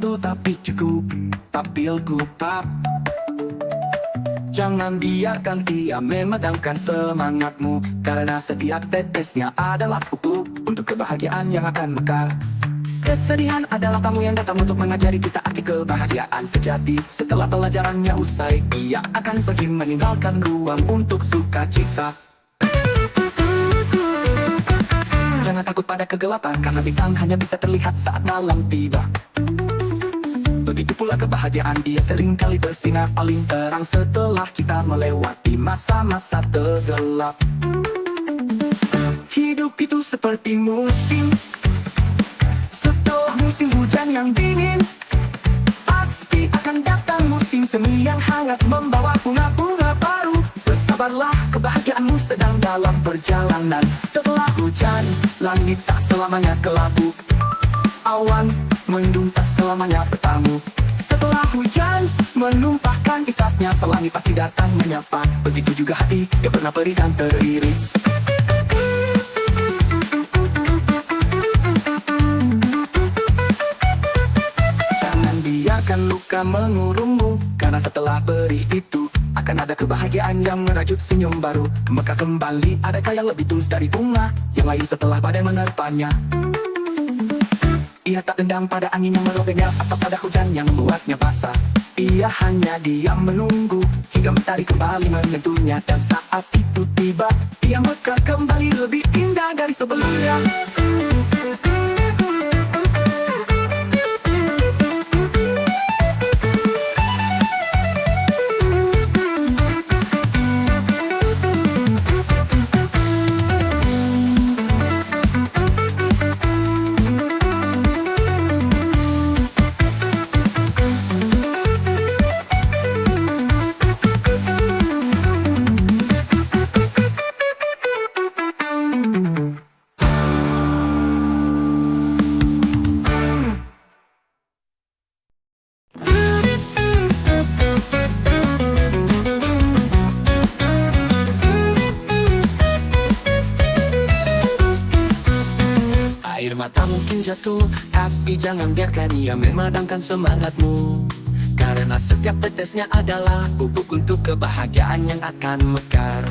jatuh tapi cukup, tampil gupap. Jangan biarkan dia memadamkan semangatmu, karena setiap tetesnya adalah pupuk untuk kebahagiaan yang akan mekar. Kesedihan adalah tamu yang datang untuk mengajari kita arti kebahagiaan sejati. Setelah pelajarannya usai, ia akan pergi meninggalkan ruang untuk sukacita. Jangan takut pada kegelapan, karena bintang hanya bisa terlihat saat malam tiba. Begitu pula kebahagiaan, dia seringkali bersinar paling terang setelah kita melewati masa-masa tergelap. Hidup itu seperti musim. Setelah musim hujan yang dingin, pasti akan datang musim semi yang hangat membawa bunga-bunga baru. Bersabarlah, kebahagiaanmu sedang dalam perjalanan. Setelah hujan, langit tak selamanya kelabu. Awan mendung tak selamanya bertamu. Setelah hujan menumpahkan isapnya, pelangi pasti datang menyapa. Begitu juga hati yang pernah perih dan teriris. Jangan biarkan luka mengurungmu, karena setelah perih itu akan ada kebahagiaan yang merajut senyum baru. Maka kembali adakah yang lebih tulus dari bunga yang layu setelah badai menerpanya. Ia tak dendam pada angin yang merobeknya atau pada hujan yang membuatnya basah. Ia hanya diam menunggu hingga mentari kembali menyentuhnya. Dan saat itu tiba, ia mekar kembali lebih indah dari sebelumnya. Air mata mungkin jatuh, tapi jangan biarkan ia memadamkan semangatmu, karena setiap tetesnya adalah pupuk untuk kebahagiaan yang akan mekar.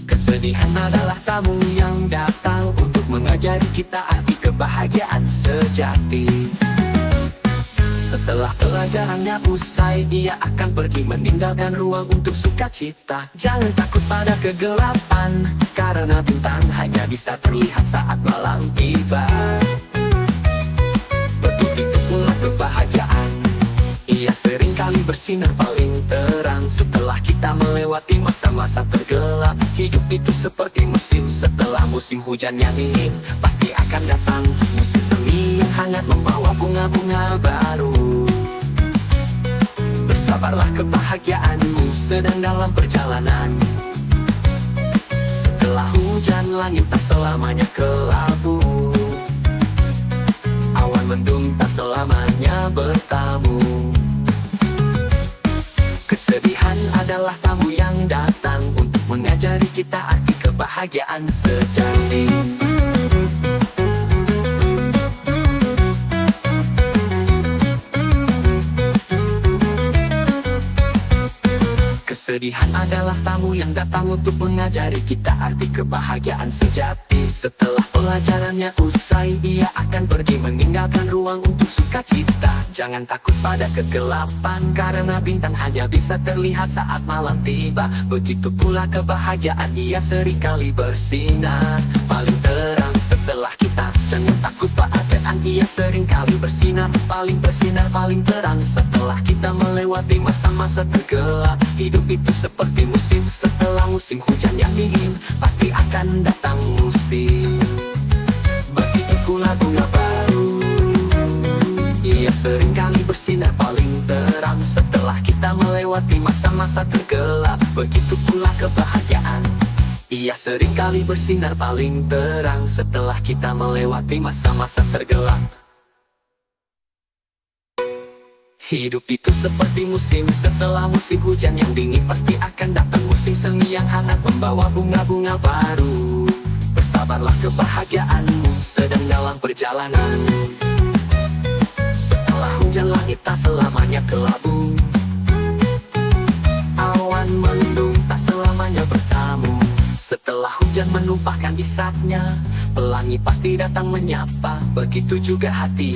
Kesedihan adalah tamu yang datang untuk mengajari kita arti kebahagiaan sejati. Setelah pelajarannya usai, dia akan pergi meninggalkan ruang untuk sukacita. Jangan takut pada kegelapan, karena bintang hanya bisa terlihat saat malam tiba. Begitu pula kebahagiaan, ia seringkali bersinar paling terang setelah kita melewati masa-masa tergelap. Hidup itu seperti musim, setelah musim hujan yang dingin pasti akan datang musim semi yang hangat membawa bunga-bunga baru. Bersabarlah, kebahagiaanmu sedang dalam perjalanan. Setelah hujan, langit tak selamanya kelabu. Awan mendung tak selamanya bertamu. Kesedihan adalah tamu yang datang untuk mengajari kita arti kebahagiaan sejati. Kesedihan adalah tamu yang datang untuk mengajari kita arti kebahagiaan sejati. Setelah pelajarannya usai, ia akan pergi meninggalkan ruang untuk sukacita. Jangan takut pada kegelapan, karena bintang hanya bisa terlihat saat malam tiba. Begitu pula kebahagiaan, ia seringkali bersinar paling terang setelah kita. Jangan takut pada keadaan, ia seringkali bersinar paling terang setelah kita melewati masa-masa tergelap. Hidup itu seperti musim, setelah musim hujan yang dingin pasti akan datang musim. Begitu pula bunga baru, ia seringkali bersinar paling terang setelah kita melewati masa-masa tergelap. Begitu pula kebahagiaan, ia seringkali bersinar paling terang setelah kita melewati masa-masa tergelap. Hidup itu seperti musim, setelah musim hujan yang dingin pasti akan datang musim semi yang hangat membawa bunga-bunga baru. Bersabarlah, kebahagiaanmu sedang dalam perjalanan. Setelah hujan, langit langit tak selamanya kelabu. Awan mendung tak selamanya bertamu. Setelah hujan menumpahkan isatnya, pelangi pasti datang menyapa. Begitu juga hati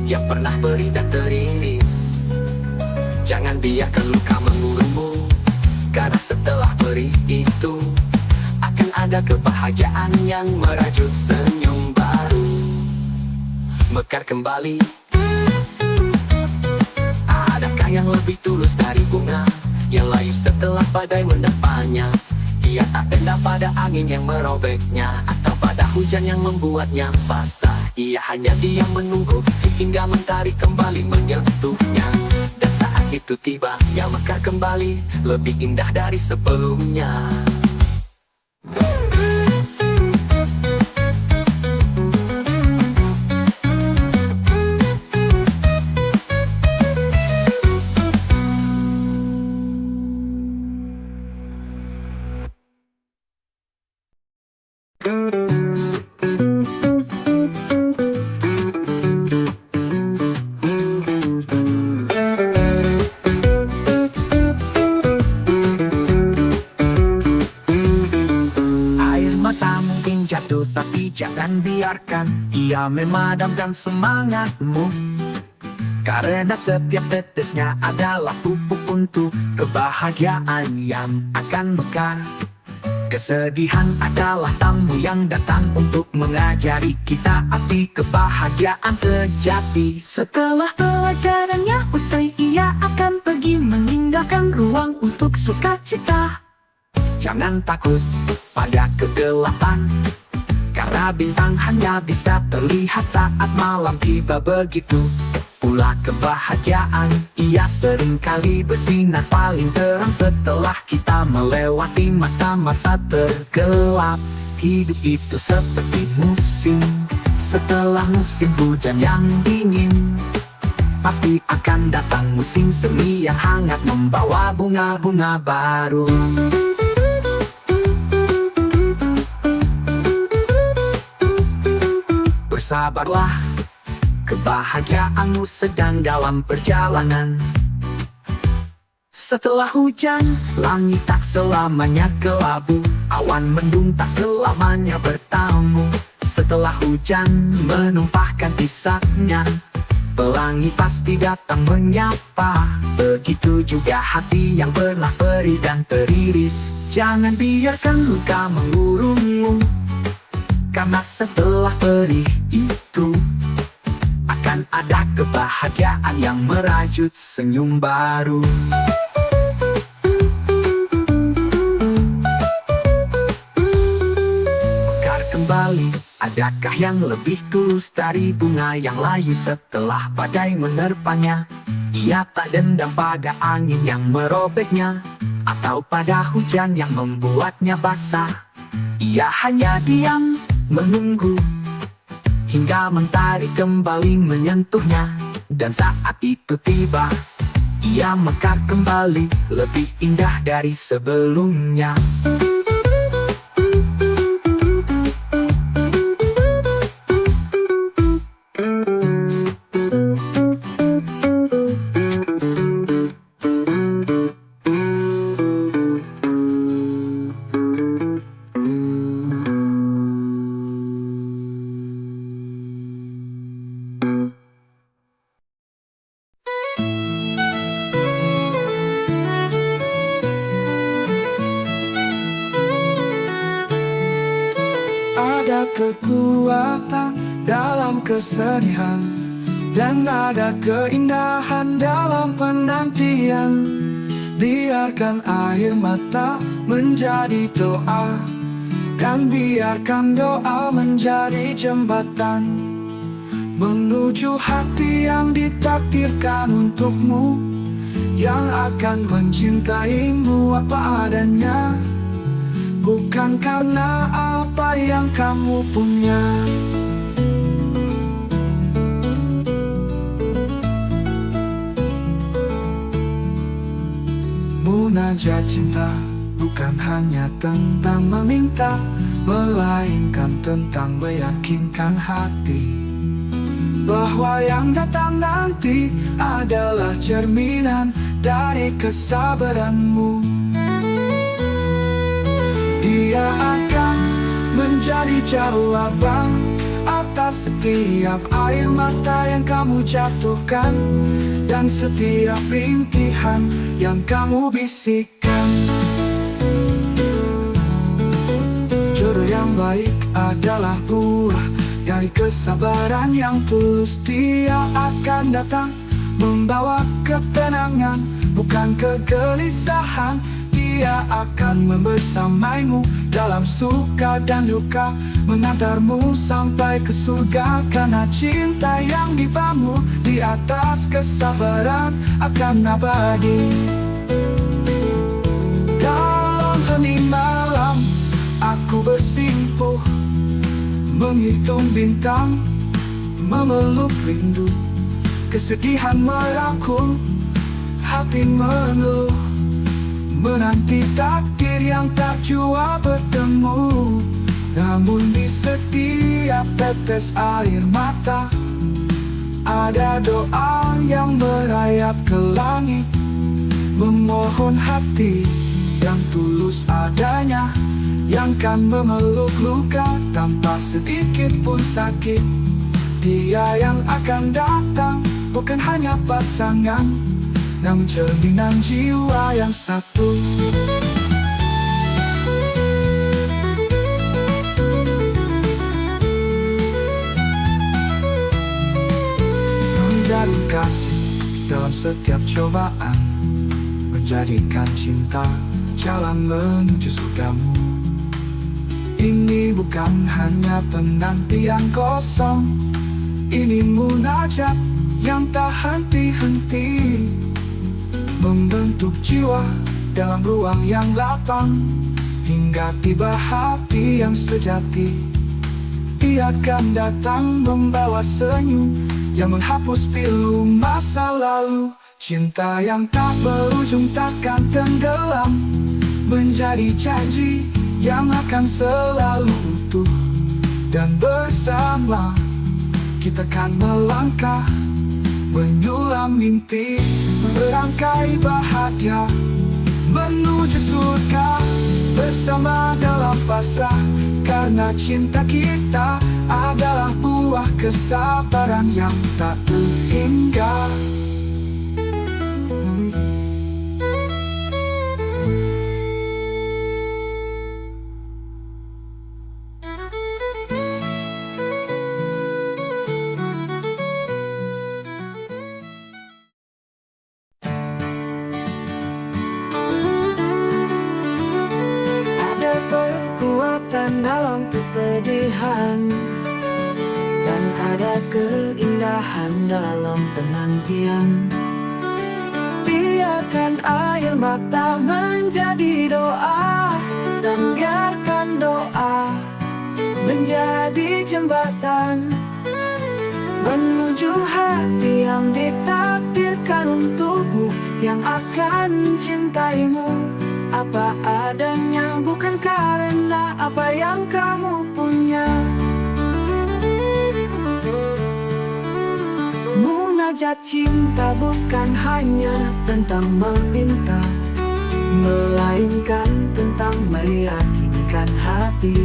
yang pernah perih dan teriris. Jangan biarkan luka mengurungmu, karena setelah perih itu akan ada kebahagiaan yang merajut senyum baru. Mekar kembali. Adakah yang lebih tulus dari bunga yang layu setelah badai menerpanya? Ia tak benda pada angin yang merobeknya, atau pada hujan yang membuatnya basah. Ia hanya diam menunggu hingga mentari kembali menyentuhnya. Dan saat itu tiba, ia mekar kembali, lebih indah dari sebelumnya. Jatuh tapi jangan biarkan ia memadamkan semangatmu, karena setiap tetesnya adalah pupuk untuk kebahagiaan yang akan mekar. Kesedihan adalah tamu yang datang untuk mengajari kita arti kebahagiaan sejati. Setelah pelajarannya usai, ia akan pergi meninggalkan ruang untuk sukacita. Jangan takut pada kegelapan, karena bintang hanya bisa terlihat saat malam tiba. Begitu pula kebahagiaan, ia seringkali bersinar paling terang setelah kita melewati masa-masa tergelap. Hidup itu seperti musim, setelah musim hujan yang dingin pasti akan datang musim semi yang hangat membawa bunga-bunga baru. Bersabarlah, kebahagiaanmu sedang dalam perjalanan. Setelah hujan, langit tak selamanya kelabu. Awan mendung tak selamanya bertamu. Setelah hujan menumpahkan isatnya, pelangi pasti datang menyapa. Begitu juga hati yang pernah perih dan teriris. Jangan biarkan luka mengurungmu, karena setelah perih itu akan ada kebahagiaan yang merajut senyum baru. Mekar kembali. Adakah yang lebih tulus dari bunga yang layu setelah badai menerpanya? Ia tak dendam pada angin yang merobeknya, atau pada hujan yang membuatnya basah. Ia hanya diam menunggu hingga mentari kembali menyentuhnya. Dan saat itu tiba, ia mekar kembali, lebih indah dari sebelumnya. Ada kekuatan dalam kesedihan, dan ada keindahan dalam penantian. Biarkan air mata menjadi doa, dan biarkan doa menjadi jembatan menuju hati yang ditakdirkan untukmu, yang akan mencintaimu apa adanya, bukan karena apa yang kamu punya. Munajat cinta bukan hanya tentang meminta, melainkan tentang meyakinkan hati bahwa yang datang nanti adalah cerminan dari kesabaranmu. Dia akan menjadi jawaban atas setiap air mata yang kamu jatuhkan dan setiap rintihan yang kamu bisikkan. Jodoh yang baik adalah buah dari kesabaran yang tulus. Dia akan datang membawa ketenangan, bukan kegelisahan. Dia akan membersamaimu dalam suka dan duka, mengantarmu sampai ke surga. Karena cinta yang dibangun di atas kesabaran akan abadi. Dalam hening malam aku bersimpuh, menghitung bintang, memeluk rindu. Kesedihan merangkul, hati mengeluh, menanti takdir yang tak jua bertemu. Namun di setiap tetes air mata ada doa yang merayap ke langit, memohon hati yang tulus adanya, yang kan memeluk luka tanpa sedikit pun sakit. Dia yang akan datang bukan hanya pasangan, namun cerminan jiwa yang satu. Menjalin kasih dalam setiap cobaan, menjadikan cinta jalan menuju surgamu. Ini bukan hanya penantian kosong, ini munajat yang tak henti-henti, membentuk jiwa dalam ruang yang lapang, hingga tiba hati yang sejati. Dia akan datang membawa senyum yang menghapus pilu masa lalu. Cinta yang tak berujung takkan tenggelam, menjadi janji yang akan selalu utuh. Dan bersama kita kan melangkah, menyulam mimpi, merangkai bahagia, menuju surga bersama dalam pasrah. Karena cinta kita adalah buah kesabaran yang tak terhingga. Dalam kesedihan, dan ada keindahan dalam penantian. Biarkan air mata menjadi doa, dan biarkan doa menjadi jembatan menuju hati yang ditakdirkan untukmu, yang akan cintaimu apa adanya, bukan karena apa yang kamu punya. Munajat cinta bukan hanya tentang meminta, melainkan tentang meyakinkan hati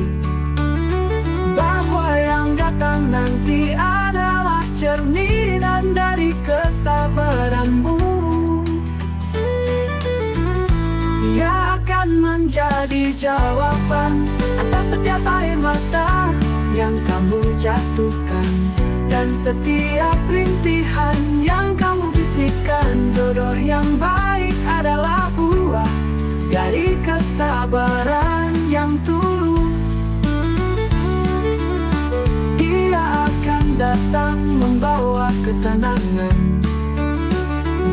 bahwa yang datang nanti adalah cerminan dari kesabaranmu. Dia akan menjadi jawaban atas setiap air mata yang kamu jatuhkan, dan setiap rintihan yang kamu bisikkan. Jodoh yang baik adalah buah dari kesabaran yang tulus. Dia akan datang membawa ketenangan,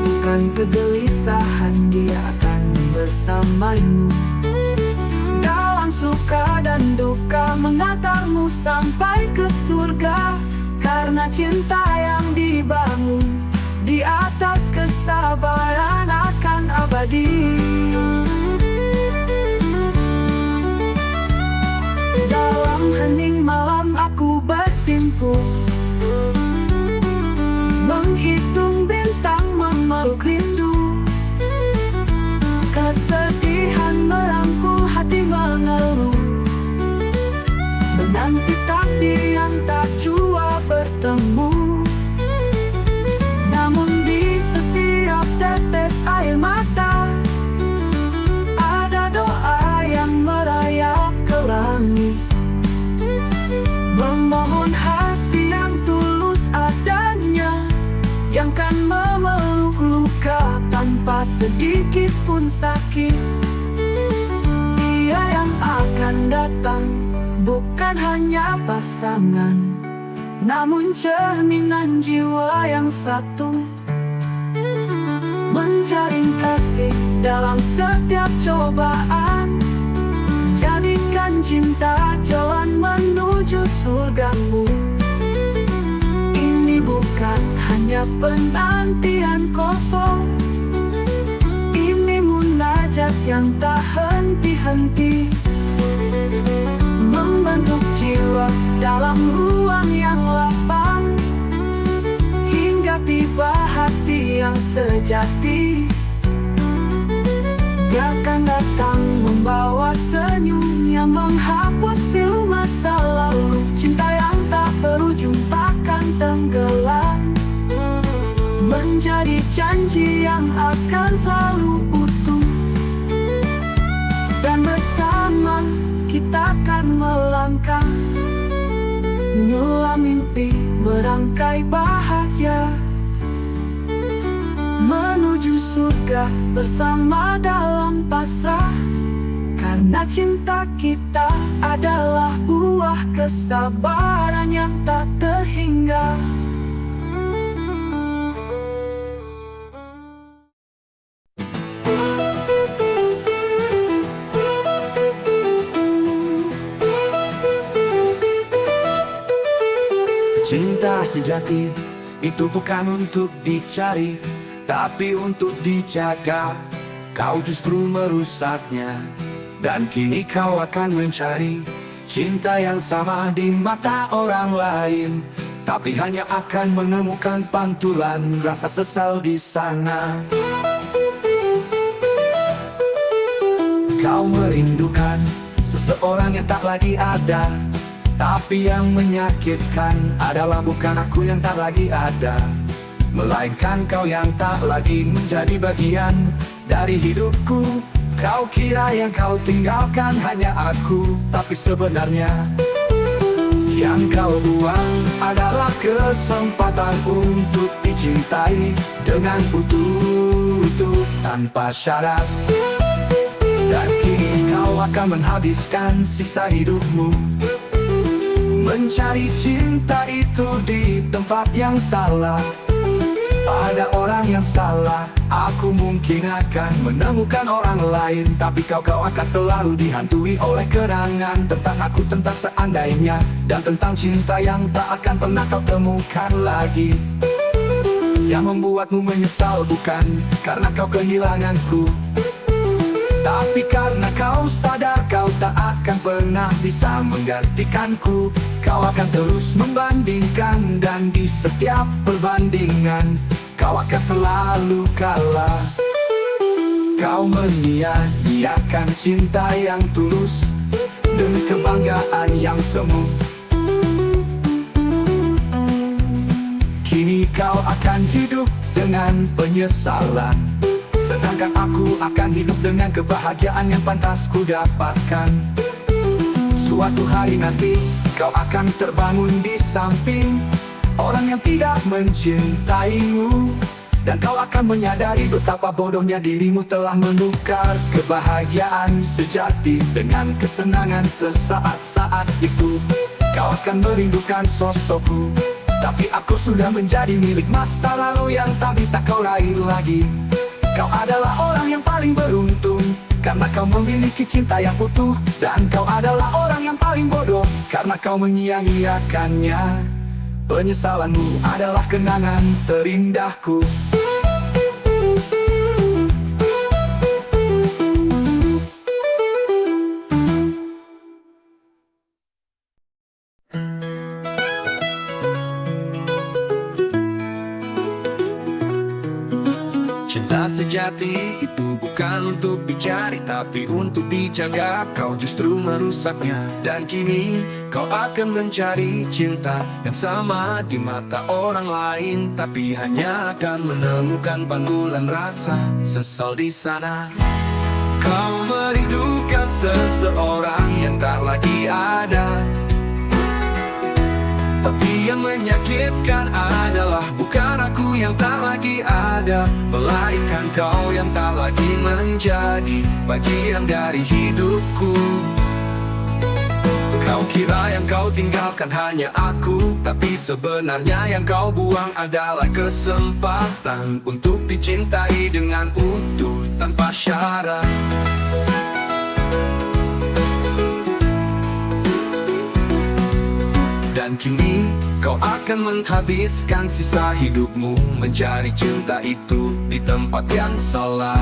bukan kegelisahan. Dia akan bersamaimu dalam suka dan duka, mengantarmu sampai ke surga. Karena cinta yang dibangun di atas kesabaran akan abadi. Dalam hening malam aku bersimpuh, sedikit pun sakit. Dia yang akan datang bukan hanya pasangan, namun cerminan jiwa yang satu, menjalin kasih dalam setiap cobaan. Jadikan cinta jalan menuju surgamu. Ini bukan hanya penantian kosong, ini munajat yang tak henti-henti, membentuk jiwa dalam ruang yang lapang, hingga tiba hati yang sejati. Dia akan datang membawa senyum yang menghapus pilu masa lalu. Cinta yang tak berujung takkan tenggelam, menjadi janji yang akan selalu utuh. Dan bersama kita akan melangkah, menyola mimpi, merangkai bahagia, menuju surga bersama dalam pasrah. Karena cinta kita adalah buah kesabaran yang tak terhingga. Cinta sejati itu bukan untuk dicari, tapi untuk dijaga. Kau justru merusaknya, dan kini kau akan mencari cinta yang sama di mata orang lain, tapi hanya akan menemukan pantulan rasa sesal di sana. Kau merindukan seseorang yang tak lagi ada, tapi yang menyakitkan adalah bukan aku yang tak lagi ada, melainkan kau yang tak lagi menjadi bagian dari hidupku. Kau kira yang kau tinggalkan hanya aku, tapi sebenarnya yang kau buang adalah kesempatan untuk dicintai dengan utuh tanpa syarat. Dan kini kau akan menghabiskan sisa hidupmu mencari cinta itu di tempat yang salah, pada orang yang salah. Aku mungkin akan menemukan orang lain, tapi kau akan selalu dihantui oleh kenangan tentang aku, tentang seandainya, dan tentang cinta yang tak akan pernah kau temukan lagi. Yang membuatmu menyesal bukan karena kau kehilanganku, tapi karena kau sadar kau tak akan pernah bisa menggantikanku. Kau akan terus membandingkan, dan di setiap perbandingan kau akan selalu kalah. Kau menyia-nyiakan cinta yang tulus demi kebanggaan yang semu. Kini kau akan hidup dengan penyesalan, sedangkan aku akan hidup dengan kebahagiaan yang pantas ku dapatkan. Suatu hari nanti kau akan terbangun di samping orang yang tidak mencintaimu, dan kau akan menyadari betapa bodohnya dirimu telah menukar kebahagiaan sejati dengan kesenangan sesaat. Saat itu kau akan merindukan sosokku, tapi aku sudah menjadi milik masa lalu yang tak bisa kau raih lagi. Kau adalah orang yang paling beruntung karena kau memiliki cinta yang utuh, dan kau adalah orang yang paling bodoh karena kau menyia-nyiakannya. Penyesalanmu adalah kenangan terindahku. Cinta sejati itu bukan untuk dicari, tapi untuk dijaga. Kau justru merusaknya, dan kini kau akan mencari cinta yang sama di mata orang lain, tapi hanya akan menemukan panggilan rasa sesal di sana. Kau merindukan seseorang yang tak lagi ada, tapi yang menyakitkan adalah bukan aku yang tak lagi ada, melainkan kau yang tak lagi menjadi bagian dari hidupku. Kau kira yang kau tinggalkan hanya aku, tapi sebenarnya yang kau buang adalah kesempatan untuk dicintai dengan utuh tanpa syarat. Dan kini kau akan menghabiskan sisa hidupmu mencari cinta itu di tempat yang salah,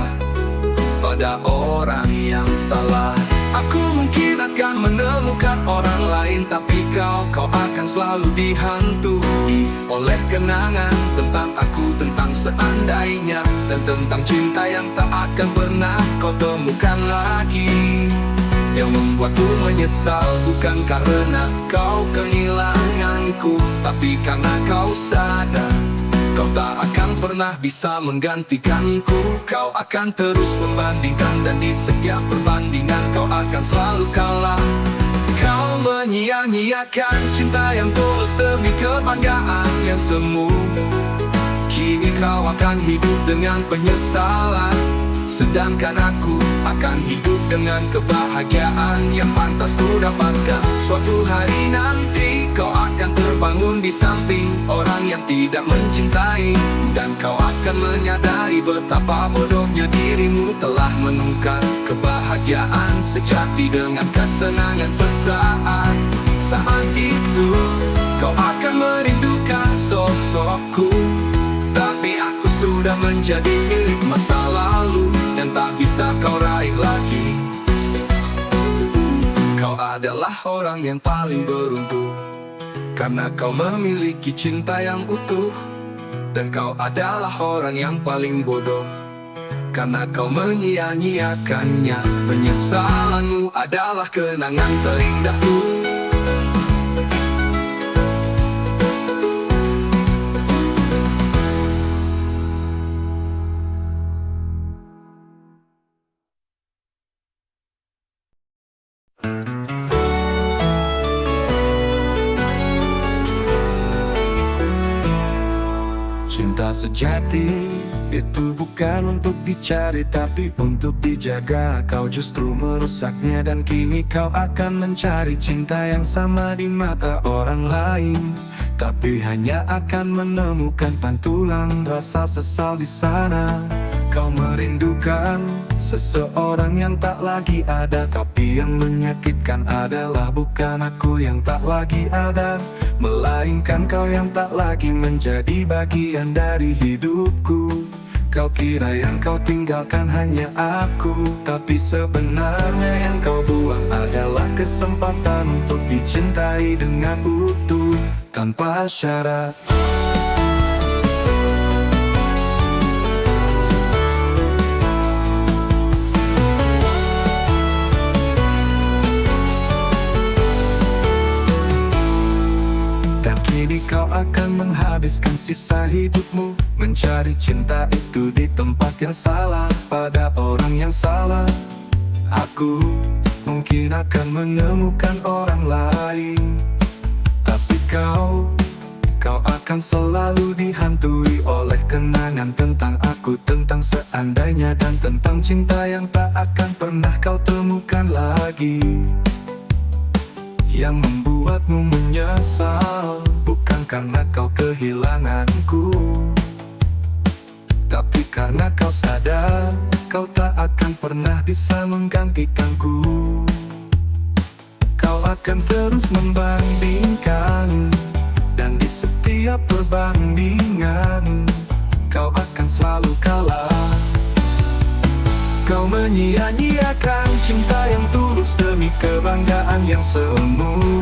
pada orang yang salah. Aku mungkin akan menemukan orang lain, tapi kau akan selalu dihantui oleh kenangan tentang aku, tentang seandainya, dan tentang cinta yang tak akan pernah kau temukan lagi. Yang membuatku menyesal bukan karena kau kehilanganku, tapi karena kau sadar kau tak akan pernah bisa menggantikanku. Kau akan terus membandingkan, dan di setiap perbandingan kau akan selalu kalah. Kau menyia-nyiakan cinta yang tulus demi kebanggaan yang semu. Kini kau akan hidup dengan penyesalan, sedangkan aku akan hidup dengan kebahagiaan yang pantas ku dapatkan. Suatu hari nanti kau akan terbangun di samping orang yang tidak mencintai, dan kau akan menyadari betapa bodohnya dirimu telah menukar kebahagiaan sejati dengan kesenangan sesaat. Saat itu kau akan merindukan sosokku, tapi aku sudah menjadi milik masa lalu yang tak bisa kau raih lagi. Kau adalah orang yang paling beruntung, karena kau memiliki cinta yang utuh. Dan kau adalah orang yang paling bodoh, karena kau menyia-nyiakannya. Penyesalanmu adalah kenangan terindahku. Cinta sejati itu bukan untuk dicari, tapi untuk dijaga. Kau justru merusaknya, dan kini kau akan mencari cinta yang sama di mata orang lain, tapi hanya akan menemukan pantulan rasa sesal di sana. Kau merindukan seseorang yang tak lagi ada, tapi yang menyakitkan adalah bukan aku yang tak lagi ada, melainkan kau yang tak lagi menjadi bagian dari hidupku. Kau kira yang kau tinggalkan hanya aku, tapi sebenarnya yang kau buang adalah kesempatan untuk dicintai dengan utuh tanpa syarat. Kini kau akan menghabiskan sisa hidupmu mencari cinta itu di tempat yang salah, pada orang yang salah. Aku mungkin akan menemukan orang lain, tapi kau akan selalu dihantui oleh kenangan tentang aku, tentang seandainya, dan tentang cinta yang tak akan pernah kau temukan lagi. Yang membuatmu menyesal bukan karena kau kehilanganku, tapi karena kau sadar kau tak akan pernah bisa menggantikanku. Kau akan terus membandingkan, dan di setiap perbandingan kau akan selalu kalah. Kau menyia-nyiakan cinta yang tulus demi kebanggaan yang semu.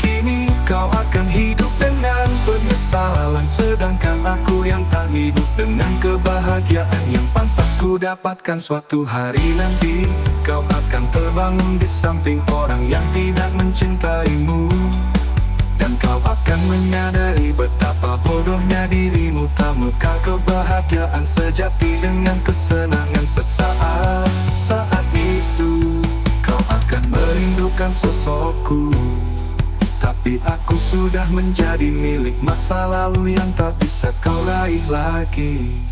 Kini kau akan hidup dengan penyesalan, sedangkan aku yang tak hidup dengan kebahagiaan yang pantas ku dapatkan. Suatu hari nanti kau akan terbangun di samping orang yang tidak mencintaimu, dan kau akan menyadari betapa bodohnya dirimu tak mekar kebahagiaan sejati dengan kesenangan sesaat. Saat itu kau akan merindukan sosokku, tapi aku sudah menjadi milik masa lalu yang tak bisa kau raih lagi.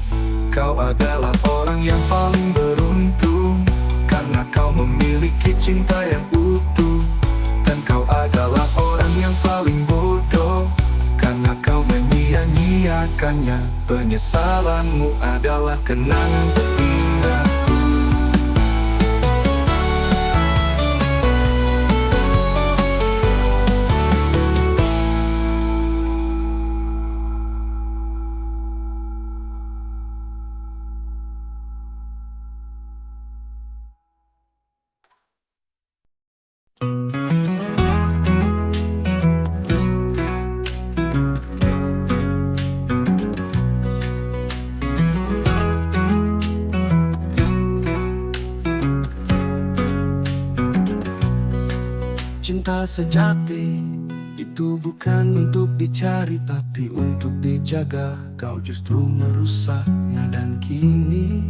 Kau adalah orang yang paling beruntung, karena kau memiliki cinta yang utuh. Dan kau adalah orang yang paling bodoh, karena kau menyia-nyiakannya. Penyesalanmu adalah kenangan terindahku. Cinta sejati itu bukan untuk dicari, tapi untuk dijaga. Kau justru merusaknya, dan kini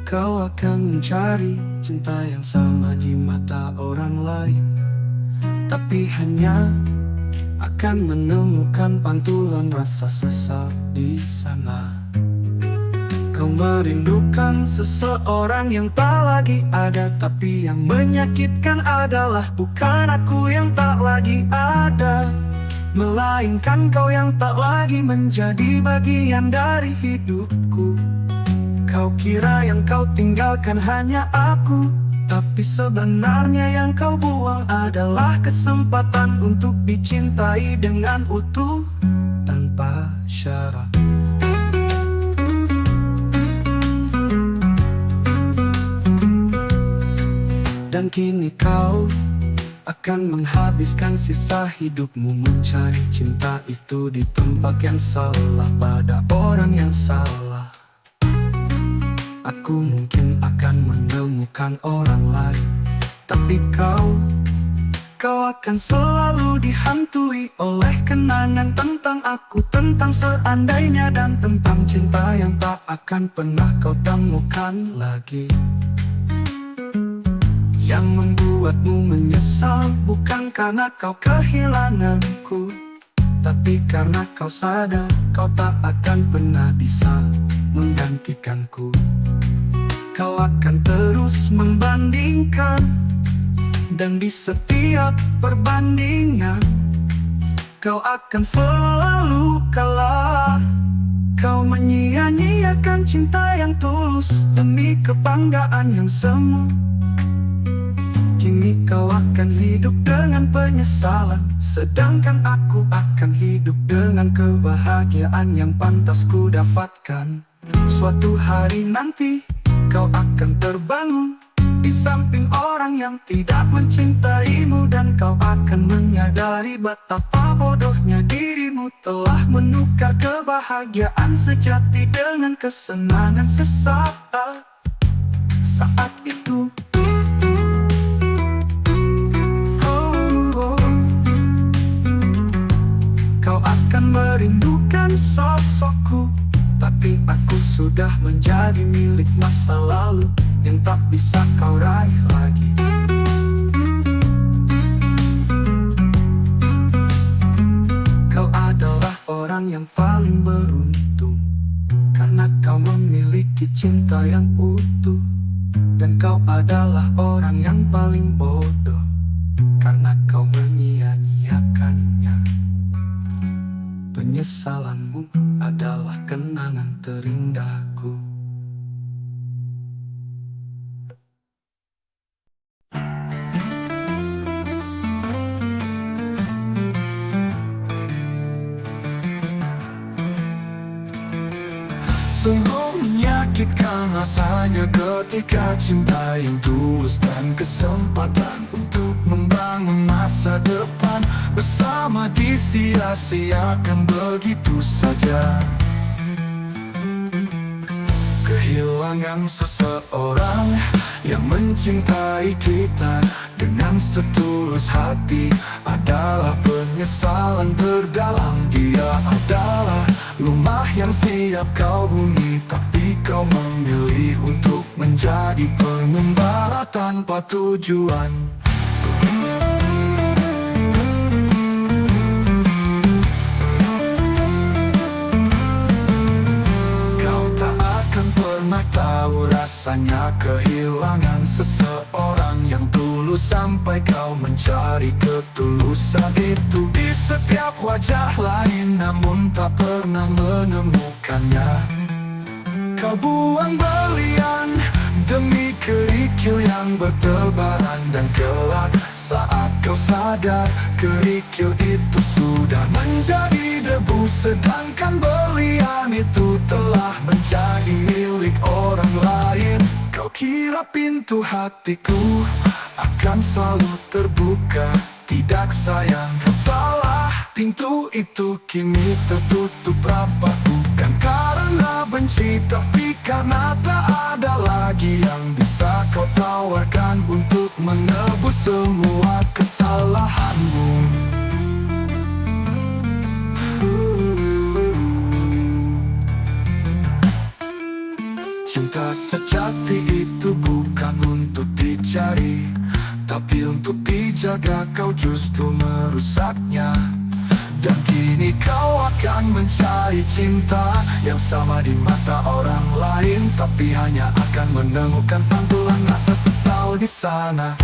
kau akan mencari cinta yang sama di mata orang lain, tapi hanya akan menemukan pantulan rasa sesal di sana. Kau merindukan seseorang yang tak lagi ada, tapi yang menyakitkan adalah bukan aku yang tak lagi ada, melainkan kau yang tak lagi menjadi bagian dari hidupku. Kau kira yang kau tinggalkan hanya aku, tapi sebenarnya yang kau buang adalah kesempatan untuk dicintai dengan utuh tanpa syarat. Dan kini kau akan menghabiskan sisa hidupmu mencari cinta itu di tempat yang salah, pada orang yang salah. Aku mungkin akan menemukan orang lain, tapi kau akan selalu dihantui oleh kenangan tentang aku, tentang seandainya, dan tentang cinta yang tak akan pernah kau temukan lagi. Yang membuatmu menyesal bukan karena kau kehilanganku, tapi karena kau sadar kau tak akan pernah bisa menggantikanku. Kau akan terus membandingkan, dan di setiap perbandingan kau akan selalu kalah. Kau menyia-nyiakan cinta yang tulus demi kebanggaan yang semu. Kini kau akan hidup dengan penyesalan, sedangkan aku akan hidup dengan kebahagiaan yang pantas ku dapatkan. Suatu hari nanti kau akan terbangun di samping orang yang tidak mencintaimu, dan kau akan menyadari betapa bodohnya dirimu telah menukar kebahagiaan sejati dengan kesenangan sesaat. Saat itu kau akan merindukan sosokku, tapi aku sudah menjadi milik masa lalu yang tak bisa kau raih lagi. Kau adalah orang yang paling beruntung, karena kau memiliki cinta yang utuh. Dan kau adalah orang yang paling bodoh, karena kau menyia-nyiakannya. Penyesalanmu adalah kenangan terindahku. Sungguh menyakitkan rasanya ketika cinta yang tulus dan kesempatan untuk membangun masa depan bersama disia-siakan begitu saja. Kehilangan seseorang yang mencintai kita dengan setulus hati adalah penyesalan terdalam. Dia adalah rumah yang siap kau huni, tapi kau memilih untuk menjadi pengembara tanpa tujuan. Kau tak akan pernah tahu rasanya kehilangan seseorang yang tulus sampai kau mencari ketulusan itu di setiap wajah lain namun tak pernah menemukannya. Kau buang berlian demi kerikil yang bertebaran dan kelak saat kau sadar kerikil itu sudah menjadi debu, sedangkan berlian itu telah menjadi milik orang lain. Kau kira pintu hatiku akan selalu terbuka? Tidak sayang, kau salah. Pintu itu kini tertutup rapat, bukan karena benci tapi karena tak ada lagi yang bisa kau tawarkan untuk menebus semua kesalahanmu. Cinta sejati itu bukan untuk dicari, tapi untuk dijaga. Kau justru merusaknya. Dan kini kau akan mencari cinta yang sama di mata orang lain, tapi hanya akan menemukan pantulan rasa sesal di sana.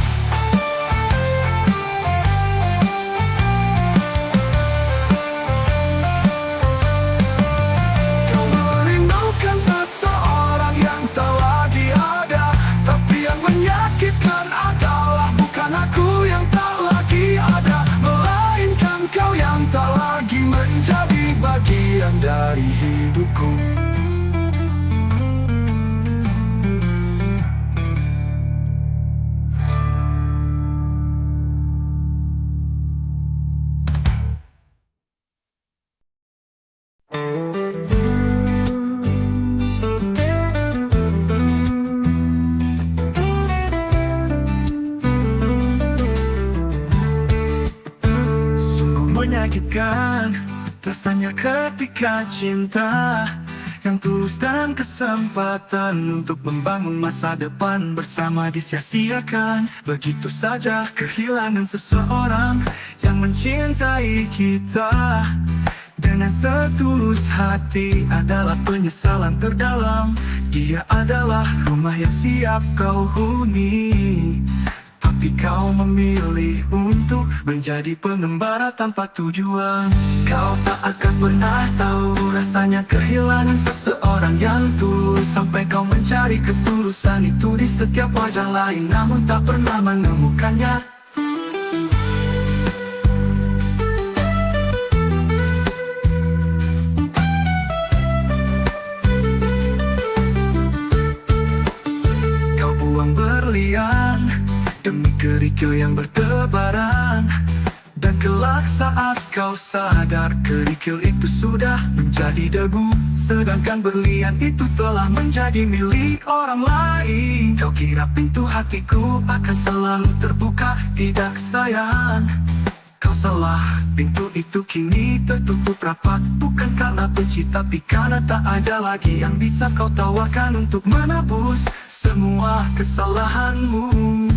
Kau merindukan seseorang yang tak lagi ada, tapi yang menyakitkan adalah bukan aku yang tak lagi ada, melainkan kau yang tak lagi menjadi bagian dari hidupku. Menyakitkan rasanya ketika cinta yang tulus dan kesempatan untuk membangun masa depan bersama disia-siakan. Begitu saja kehilangan seseorang yang mencintai kita dengan setulus hati adalah penyesalan terdalam. Dia adalah rumah yang siap kau huni, tapi kau memilih untuk menjadi pengembara tanpa tujuan. Kau tak akan pernah tahu rasanya kehilangan seseorang yang tulus sampai kau mencari ketulusan itu di setiap wajah lain namun tak pernah menemukannya. Kau buang berlian demi kerikil yang bertebaran, dan kelak saat kau sadar kerikil itu sudah menjadi debu, sedangkan berlian itu telah menjadi milik orang lain. Kau kira pintu hatiku akan selalu terbuka? Tidak sayang, kau salah. Pintu itu kini tertutup rapat, bukan karena benci tapi karena tak ada lagi yang bisa kau tawarkan untuk menebus semua kesalahanmu.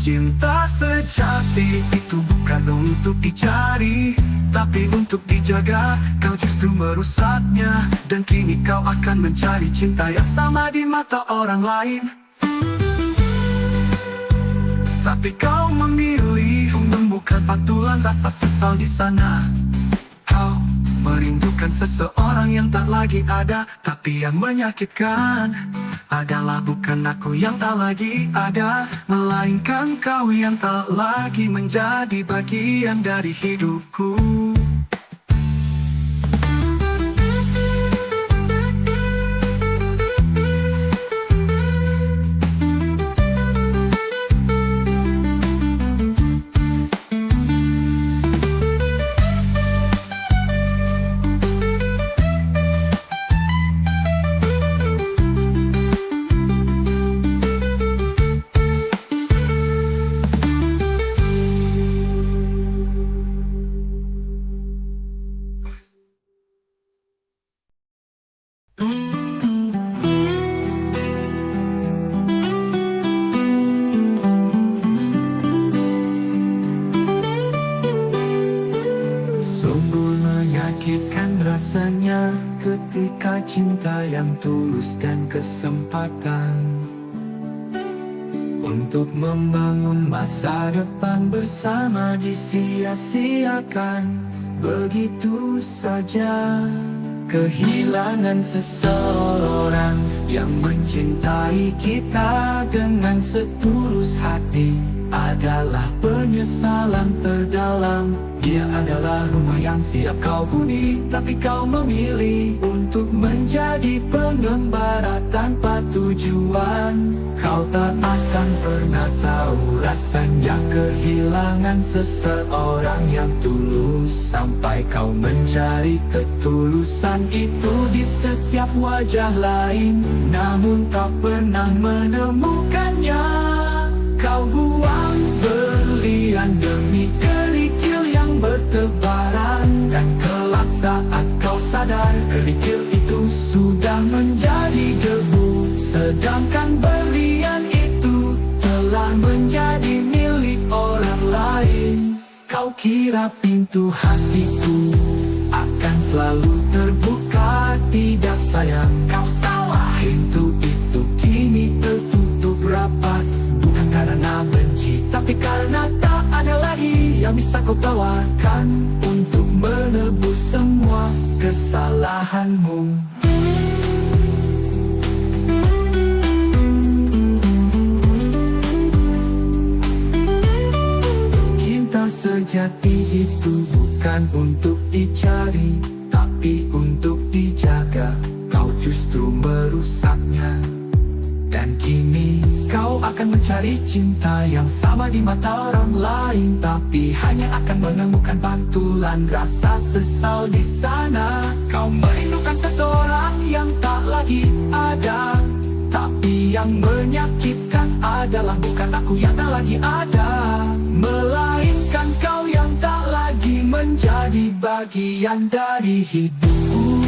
Cinta sejati itu bukan untuk dicari, tapi untuk dijaga. Kau justru merusaknya, dan kini kau akan mencari cinta yang sama di mata orang lain. Tapi kau memilih menemukan pantulan rasa sesal di sana. Kau merindukan seseorang yang tak lagi ada, tapi yang menyakitkan adalah bukan aku yang tak lagi ada, melainkan kau yang tak lagi menjadi bagian dari hidupku. cinta yang tulus dan kesempatan untuk membangun masa depan bersama disia-siakan begitu saja. Kehilangan seseorang yang mencintai kita dengan setulus hati adalah penyesalan terdalam. Dia adalah rumah yang siap kau huni, tapi kau memilih untuk menjadi pengembara tanpa tujuan. Kau tak akan pernah tahu rasanya kehilangan seseorang yang tulus, sampai kau mencari ketulusan itu di setiap wajah lain, namun tak pernah menemukannya. Kau buang berlian demi kerikil yang bertebaran, dan kelak saat kau sadar kerikil itu sudah menjadi debu, sedangkan berlian itu telah menjadi milik orang lain. Kau kira pintu hatiku akan selalu terbuka? Tidak sayang, kau salah. Pintu itu kini tertutup rapat, bukan karena benci, tapi karena tak ada lagi yang bisa kau tawarkan untuk menebus semua kesalahanmu. Cinta sejati itu bukan untuk dicari, tapi untuk dijaga. Kau justru merusaknya. Dan kini kau akan mencari cinta yang sama di mata orang lain, tapi hanya akan menemukan pantulan rasa sesal di sana. Kau merindukan seseorang yang tak lagi ada, tapi yang menyakitkan adalah bukan aku yang tak lagi ada, melainkan kau yang tak lagi menjadi bagian dari hidupku.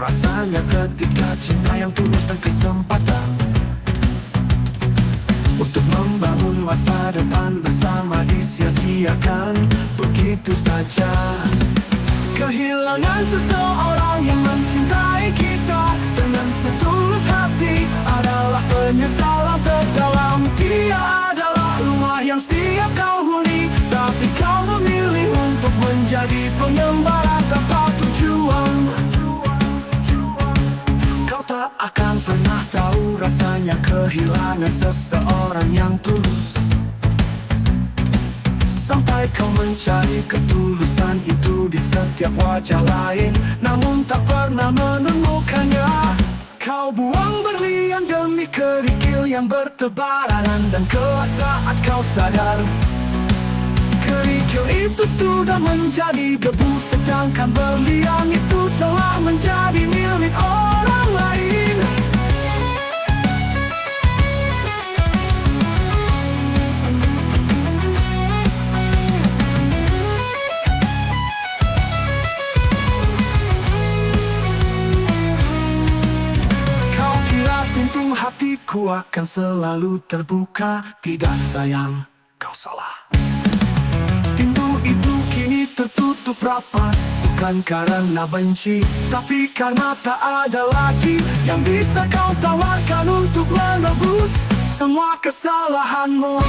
Rasanya ketika cinta yang tulus dan kesempatan untuk membangun masa depan bersama disia-siakan begitu saja. Kehilangan seseorang yang mencintai kita dengan setulus hati adalah penyesalan terdalam. Dia adalah rumah yang siap kau huni, tapi kau memilih untuk menjadi pengembara tanpa tujuan. Tak akan pernah tahu rasanya kehilangan seseorang yang tulus, sampai kau mencari ketulusan itu di setiap wajah lain, namun tak pernah menemukannya. Kau buang berlian demi kerikil yang bertebaran, dan kelak saat kau sadar kerikil itu sudah menjadi debu, sedangkan berlian itu telah menjadi milik orang lain. Kau kira pintu hatiku akan selalu terbuka? Tidak sayang, kau salah. Pintu itu kini tertutup rapat, bukan karena benci, tapi karena tak ada lagi yang bisa kau tawarkan untuk menebus semua kesalahanmu.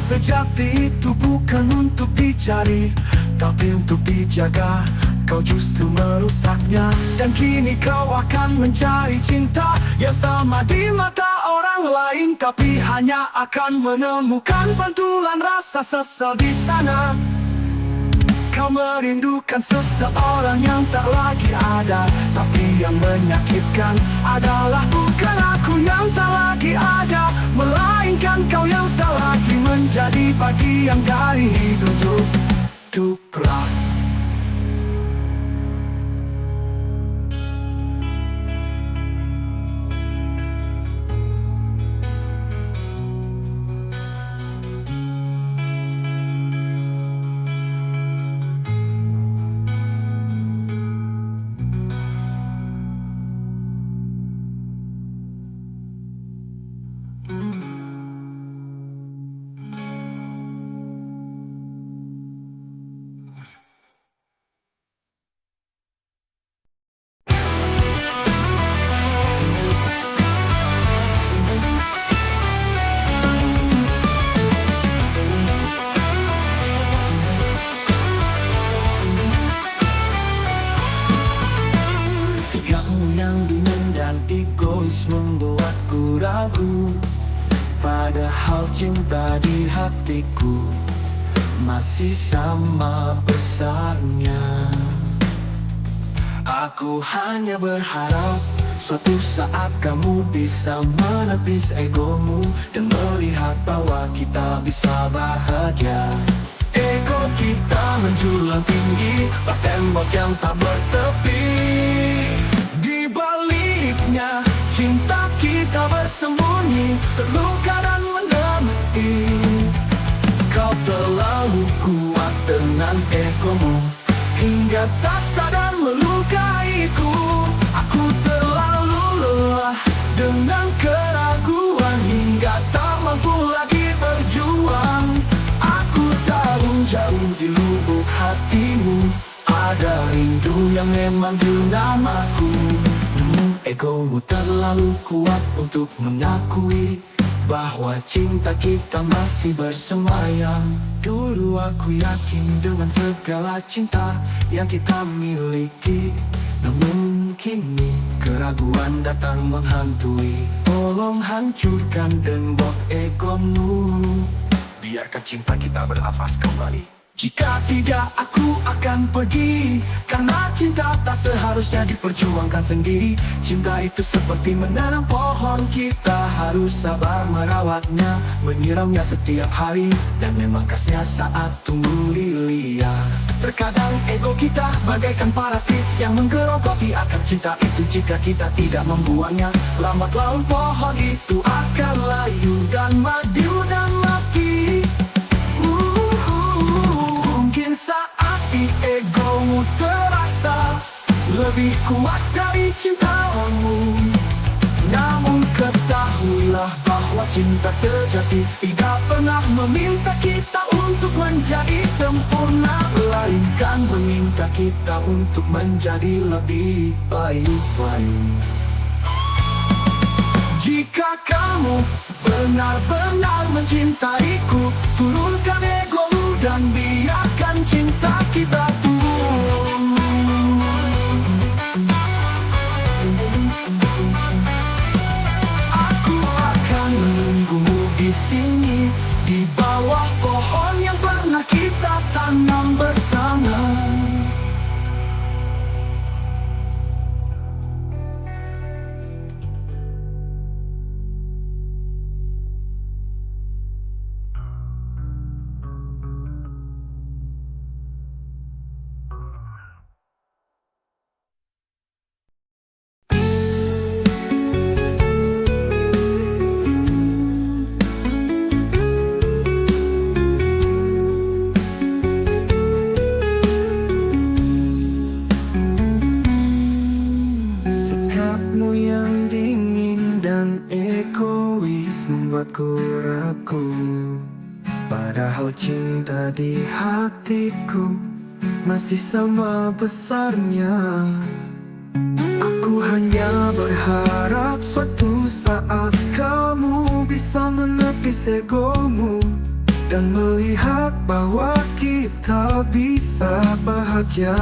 Sejati itu bukan untuk dicari, tapi untuk dijaga. Kau justru merusaknya, dan kini kau akan mencari cinta yang sama di mata orang orang lain, tapi hanya akan menemukan pantulan rasa sesal di sana. Kau merindukan seseorang yang tak lagi ada, tapi yang menyakitkan adalah bukan aku yang tak lagi ada, melainkan kau yang tak lagi menjadi bagian dari hidupku. Duprak. Sikapmu yang dingin dan egois membuatku ragu, padahal cinta di hatiku masih sama besarnya. Aku hanya berharap suatu saat kamu bisa menepis egomu dan melihat bahwa kita bisa bahagia. Ego kita menjulang tinggi, bak tembok yang tak bertepi. Di baliknya, cinta kita bersembunyi, terluka dan menemui. Kau terlalu kuat dengan egomu, hingga tak sadar melukaiku. Aku terlalu lelah dengan keraguan, hingga tak mampu lagi berjuang. Aku tahu jauh di lubuk hatimu ada rindu yang memanggil namaku. Egomu terlalu kuat untuk mengakui bahwa cinta kita masih bersemayam. Dulu aku yakin dengan segala cinta yang kita miliki, namun kini keraguan datang menghantui. Tolong hancurkan tembok egomu, biarkan cinta kita bernafas kembali. Jika tidak, aku akan pergi, karena cinta tak seharusnya diperjuangkan sendiri. Cinta itu seperti menanam pohon, kita harus sabar merawatnya, menyiramnya setiap hari, dan memangkasnya saat tumbuh lilia. Terkadang ego kita bagaikan parasit yang menggerogoti akar cinta itu. Jika kita tidak membuangnya, lambat laun pohon itu akan layu dan mati dan mati. Mungkin saat ini egomu terasa lebih kuat dari cintamu, namun ketahuilah bahwa cinta sejati tidak pernah meminta kita untuk menjadi sempurna, melainkan meminta kita untuk menjadi lebih baik. Jika kamu benar-benar mencintaiku, turunkan egomu dan biarkan cinta kita tumbuh. Aku akan menunggumu di sini, di bawah pohon yang pernah kita tanam bersama. Membuatku ragu, padahal cinta di hatiku masih sama besarnya. Aku hanya berharap suatu saat kamu bisa menepis egomu dan melihat bahwa kita bisa bahagia.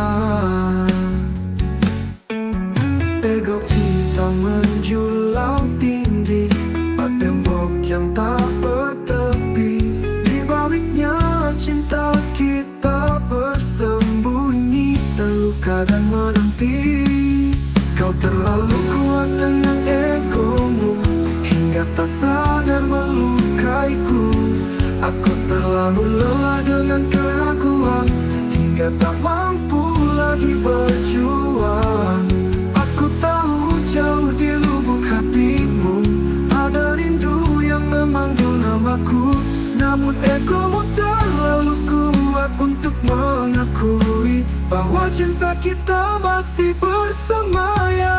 Ego kita menjulang tinggi, pada terlalu kuat dengan egomu, hingga tak sadar melukaiku. Aku terlalu lelah dengan keraguan, hingga tak mampu lagi berjuang. Aku tahu jauh di lubuk hatimu ada rindu yang memanggil namaku, namun egomu terlalu kuat untuk mengakui bahwa cinta kita masih bersemayam.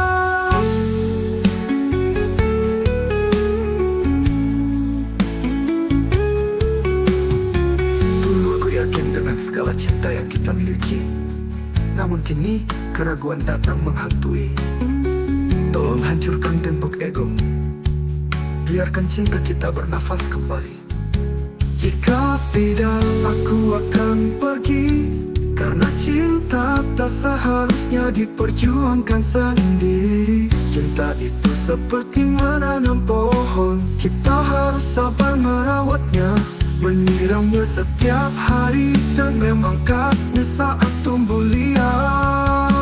Dulu aku yakin dengan segala cinta yang kita miliki, namun kini keraguan datang menghantui. Tolong hancurkan tembok ego, biarkan cinta kita bernafas kembali. Jika tidak, aku akan pergi, karena cinta tak seharusnya diperjuangkan sendiri. Cinta itu seperti menanam pohon, kita harus sabar merawatnya, menyiramnya setiap hari, dan memangkasnya saat tumbuh liar.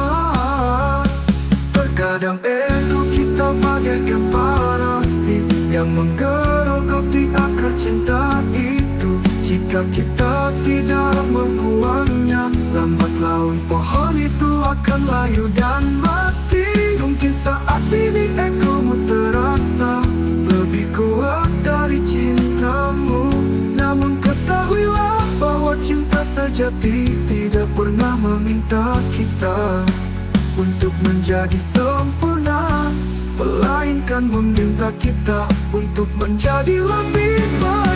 Terkadang ego kita bagaikan parasit yang menggerogoti akar cinta itu. Jika kita tidak membuangnya, lambat laun pohon itu akan layu dan mati. Mungkin saat ini egomu terasa lebih kuat dari cintamu, namun ketahuilah bahwa cinta sejati tidak pernah meminta kita untuk menjadi sempurna, melainkan meminta kita untuk menjadi lebih baik.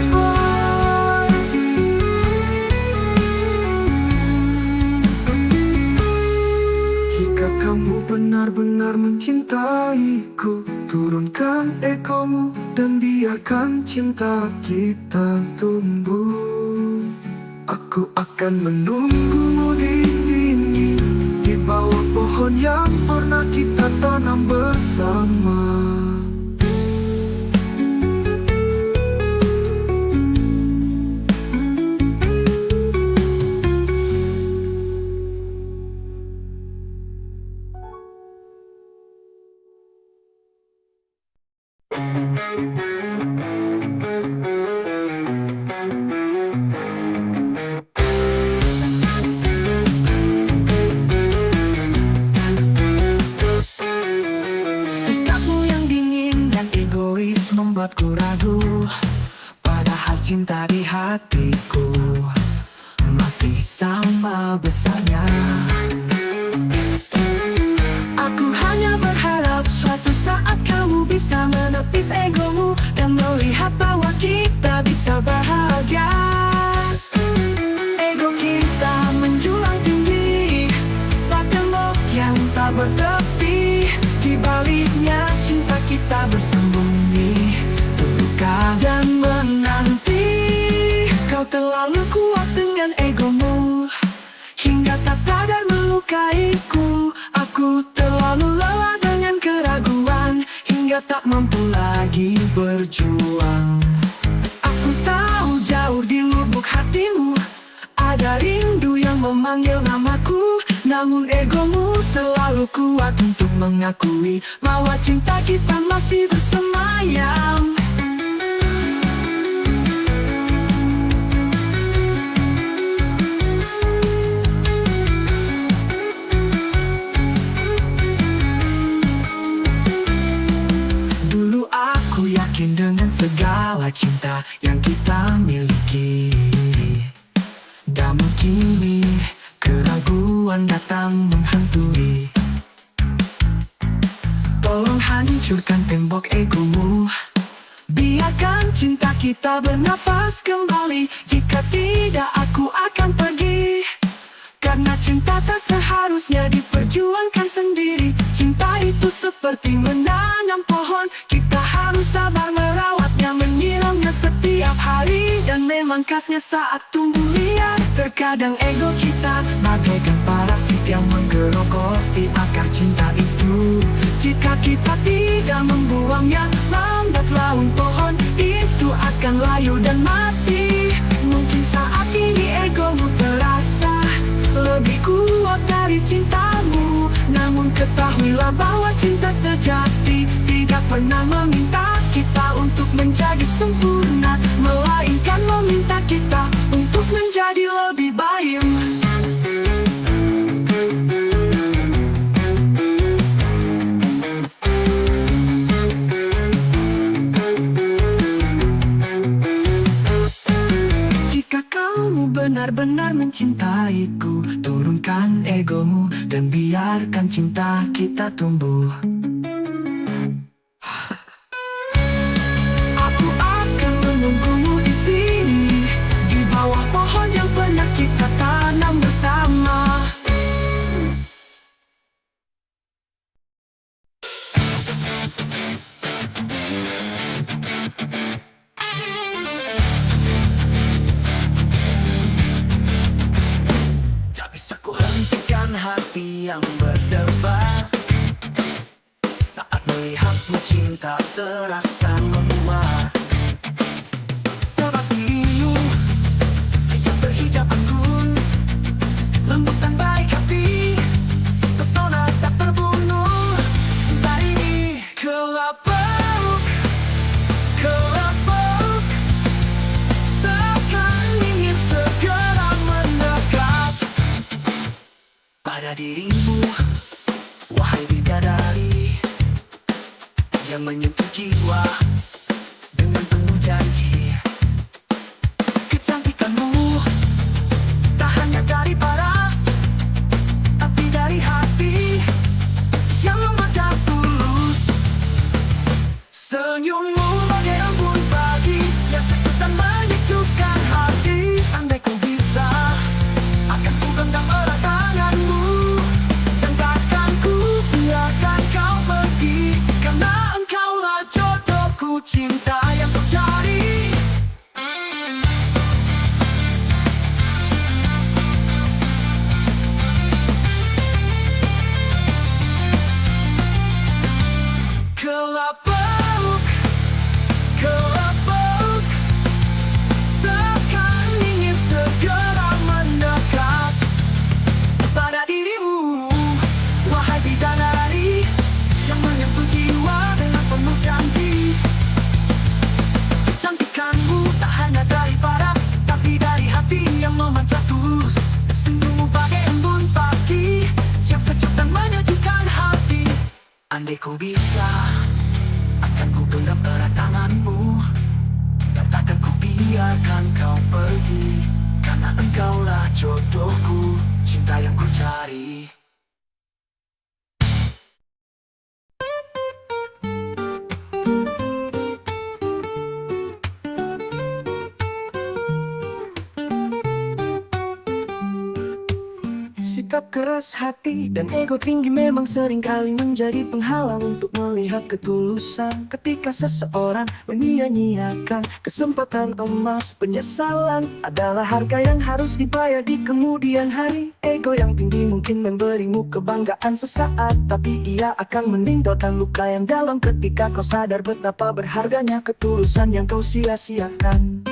Jika kamu benar-benar mencintaiku, turunkan egomu dan biarkan cinta kita tumbuh. Aku akan menunggumu di sini, di bawah pohon yang pernah kita tanam bersama. Sikapmu yang dingin dan egois membuatku ragu, padahal cinta di hatiku masih sama besarnya. Aku hanya berharap suatu saat kamu bisa menepis egomu dan melihat bahwa kita bisa bahagia. Ego kita menjulang tinggi, tak tembok yang tak bertepi. Di baliknya cinta kita bersembunyi, terluka dan menanti. Kau terlalu kuat dengan egomu, hingga tak sadar melukaiku. Aku terlalu lelah dengan keraguan, hingga tak mampu lagi berjuang. Aku tahu jauh di lubuk hatimu ada rindu yang memanggil namaku, namun egomu terlalu kuat untuk mengakui bahwa cinta kita masih bersemayam. Dulu aku yakin dengan segala cinta yang kita miliki, namun kini keraguan datang menghantui. Tolong hancurkan tembok egomu, biarkan cinta kita bernafas kembali. Jika tidak, aku akan pergi, karena cinta tak seharusnya diperjuangkan sendiri. Cinta itu seperti menanam pohon, kita harus sabar merawatnya, menyiramnya setiap hari, dan memangkasnya saat tumbuh liar. Terkadang ego kita bagaikan parasit yang menggerogoti akar cinta itu. Jika kita tidak membuangnya, lambat laun pohon itu akan layu dan mati. Mungkin saat ini egomu terasa lebih kuat dari cintamu, namun ketahuilah bahwa cinta pernah meminta kita untuk menjadi sempurna, melainkan meminta kita untuk menjadi lebih baik. Jika kamu benar-benar mencintaiku, turunkan egomu dan biarkan cinta kita tumbuh. Aku akan menunggumu di sini, di bawah pohon yang pernah kita tanam bersama. Tak bisa ku hentikan hati yang berdebar saat melihatmu, cinta terasa menguat. Sebab dirimu yang berhijab anggun, lembut dan baik hati, pesona tak terbunuh. Cinta ini kelapuk, kelapuk, seakan ingin segera mendekat pada dirimu, wahai bidadari yang menyentuh jiwa dengan penuh janji. Kecantikanmu tak hanya dari paras, tapi dari hati yang memancar tulus. Senyummu bagai embun pagi yang sejuk dan menyejukkan hati. Andai ku bisa, akan ku genggam erat tanganmu dan takkan ku biarkan kau pergi, karena engkaulah jodohku, cinta yang ku cari. Kelapuk, kelapuk, seakan ingin segera mendekat pada dirimu, wahai bidadari yang menyentuh jiwa dengan penuh janji. Kecantikanmu tak hanya dari paras, tapi dari hati yang memancar tulus. Senyummu bagai embun pagi yang sejuk dan menyejukkan hati. Andai ku bisa, akan ku genggam erat tanganmu dan takkan ku biarkan kau pergi, karena engkaulah jodohku, cinta yang ku cari. Sikap keras hati dan ego tinggi memang seringkali menjadi penghalang untuk melihat ketulusan. Ketika seseorang menyia-nyiakan kesempatan emas, penyesalan adalah harga yang harus dibayar di kemudian hari. Ego yang tinggi mungkin memberimu kebanggaan sesaat, tapi ia akan meninggalkan luka yang dalam ketika kau sadar betapa berharganya ketulusan yang kau sia-siakan.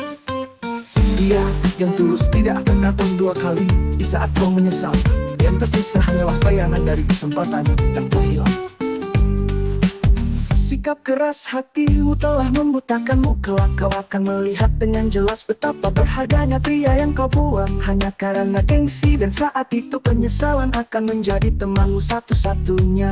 Dia yang tulus tidak akan datang dua kali. Di saat kau menyesal, yang tersisa hanyalah bayangan dari kesempatan yang terhilang. Sikap keras hatimu telah membutakanmu. Kelak kau akan melihat dengan jelas betapa berharganya pria yang kau buang hanya karena gengsi, dan saat itu penyesalan akan menjadi temanmu satu-satunya.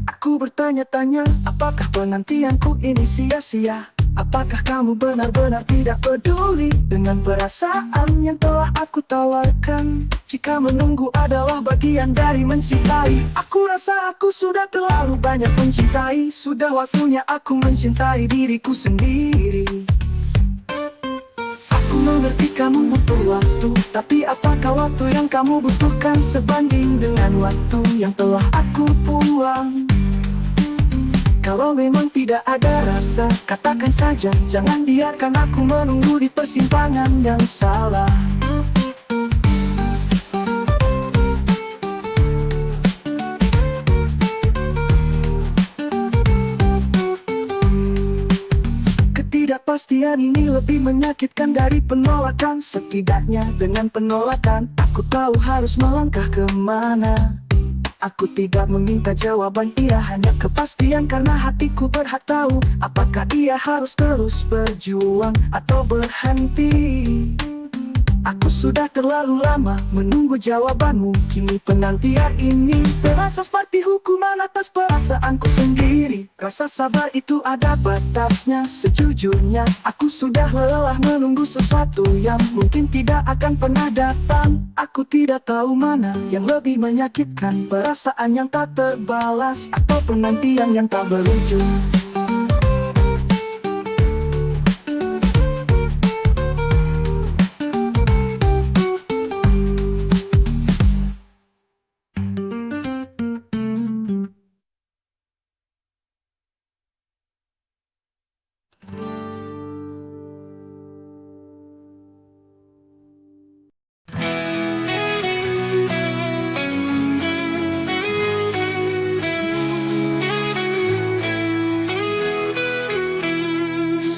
Aku bertanya-tanya, apakah penantianku ini sia-sia? Apakah kamu benar-benar tidak peduli dengan perasaan yang telah aku tawarkan? Jika menunggu adalah bagian dari mencintai, aku rasa aku sudah terlalu banyak mencintai. Sudah waktunya aku mencintai diriku sendiri. Aku mengerti kamu butuh waktu, tapi apakah waktu yang kamu butuhkan sebanding dengan waktu yang telah aku buang? Kalau memang tidak ada rasa, katakan saja, jangan biarkan aku menunggu di persimpangan yang salah. Ketidakpastian ini lebih menyakitkan dari penolakan. Setidaknya dengan penolakan, aku tahu harus melangkah kemana. Aku tidak meminta jawaban iya, hanya kepastian karena hatiku berhak tahu apakah ia harus terus berjuang atau berhenti. Aku sudah terlalu lama menunggu jawabanmu. Kini penantian ini terasa seperti hukuman atas perasaanku sendiri. Rasa sabar itu ada batasnya. Sejujurnya aku sudah lelah menunggu sesuatu yang mungkin tidak akan pernah datang. Aku tidak tahu mana yang lebih menyakitkan, perasaan yang tak terbalas atau penantian yang tak berujung.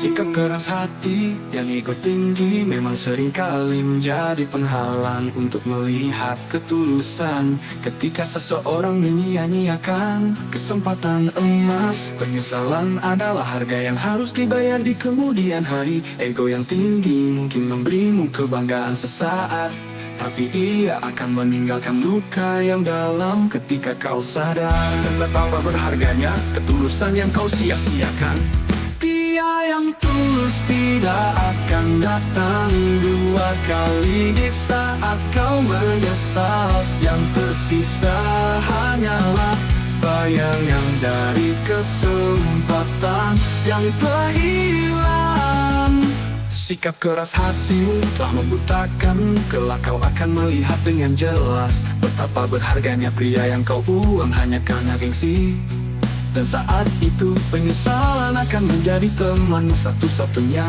Sikap keras hati yang ego tinggi memang seringkali menjadi penghalang untuk melihat ketulusan. Ketika seseorang menyia-nyiakan kesempatan emas, penyesalan adalah harga yang harus dibayar di kemudian hari. Ego yang tinggi mungkin memberimu kebanggaan sesaat, tapi ia akan meninggalkan luka yang dalam ketika kau sadar. Dan betapa berharganya ketulusan yang kau sia-siakan. Dia yang tulus tidak akan datang dua kali di saat kau menyesal. Yang tersisa hanyalah bayangan dari kesempatan yang telah hilang. Sikap keras hatimu telah membutakan, kelak kau akan melihat dengan jelas betapa berharganya pria yang kau buang hanya karena gengsi. Dan saat itu penyesalan akan menjadi temanmu satu-satunya.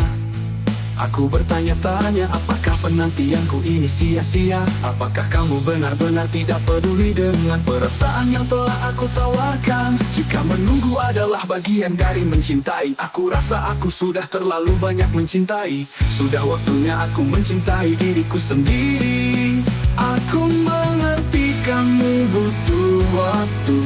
Aku bertanya-tanya, apakah penantianku ini sia-sia? Apakah kamu benar-benar tidak peduli dengan perasaan yang telah aku tawarkan? Jika menunggu adalah bagian dari mencintai, aku rasa aku sudah terlalu banyak mencintai. Sudah waktunya aku mencintai diriku sendiri. Aku mengerti kamu butuh waktu,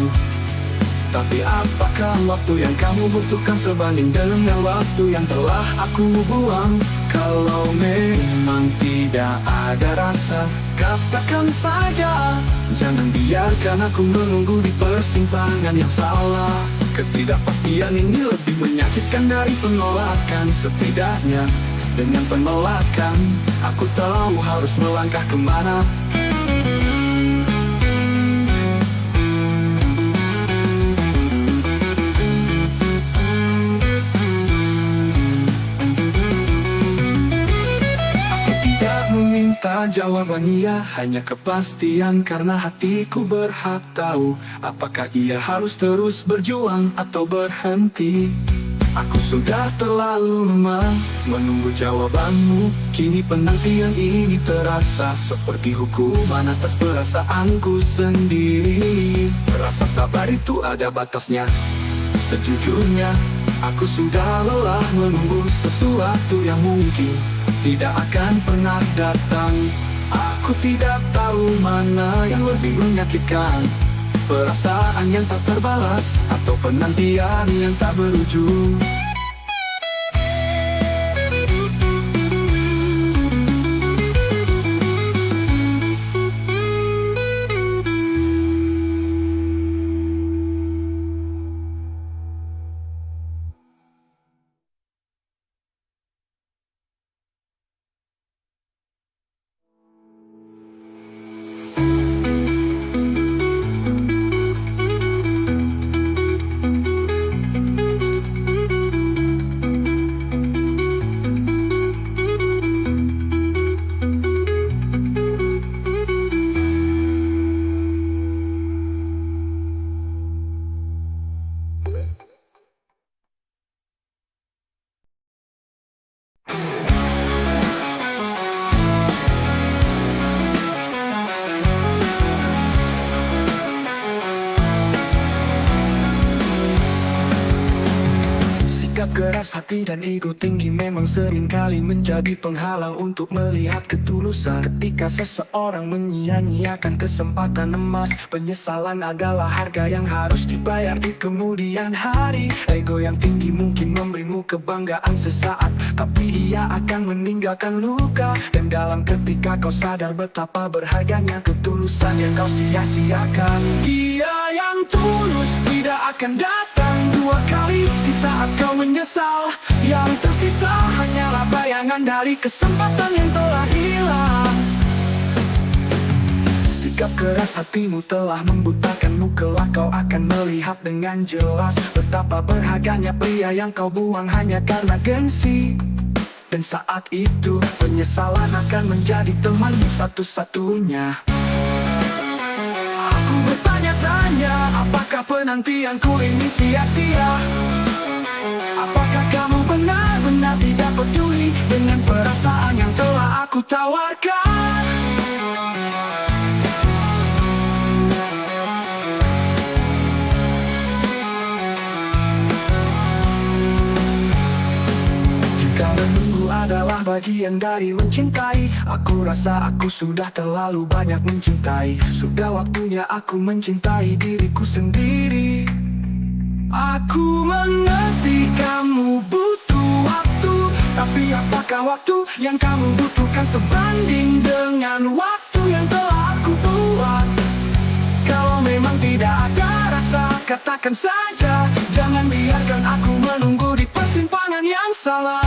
tapi apakah waktu yang kamu butuhkan sebanding dengan waktu yang telah aku buang? Kalau memang tidak ada rasa, katakan saja. Jangan biarkan aku menunggu di persimpangan yang salah. Ketidakpastian ini lebih menyakitkan dari penolakan. Setidaknya dengan penolakan aku tahu harus melangkah kemana. Minta jawaban iya, hanya kepastian karena hatiku berhak tahu apakah ia harus terus berjuang atau berhenti. Aku sudah terlalu lemah menunggu jawabanmu. Kini penantian ini terasa seperti hukuman atas perasaanku sendiri. Rasa sabar itu ada batasnya. Sejujurnya aku sudah lelah menunggu sesuatu yang mungkin tidak akan pernah datang. Aku tidak tahu mana yang lebih menyakitkan, perasaan yang tak terbalas atau penantian yang tak berujung. keras hati dan ego tinggi memang seringkali menjadi penghalang untuk melihat ketulusan. Ketika seseorang menyia-nyiakan kesempatan emas, penyesalan adalah harga yang harus dibayar di kemudian hari. Ego yang tinggi mungkin memberimu kebanggaan sesaat, tapi ia akan meninggalkan luka. Dan dalam ketika kau sadar betapa berharganya ketulusan yang kau sia-siakan. Dia yang tulus tidak akan datang dua kali di saat kau menyesal. Yang tersisa hanyalah bayangan dari kesempatan yang telah hilang. Sikap keras hatimu telah membutakanmu, kelak kau akan melihat dengan jelas betapa berharganya pria yang kau buang hanya karena gengsi. Dan saat itu penyesalan akan menjadi temanmu satu-satunya. Aku bertanya-tanya, apakah penantianku ini sia-sia? Apakah kamu benar-benar tidak peduli dengan perasaan yang telah aku tawarkan? Jika menunggu adalah bagian dari mencintai, aku rasa aku sudah terlalu banyak mencintai. Sudah waktunya aku mencintai diriku sendiri. Aku mengerti kamu butuh waktu, tapi apakah waktu yang kamu butuhkan sebanding dengan waktu yang telah aku buat? Kalau memang tidak ada rasa, katakan saja. Jangan biarkan aku menunggu di persimpangan yang salah.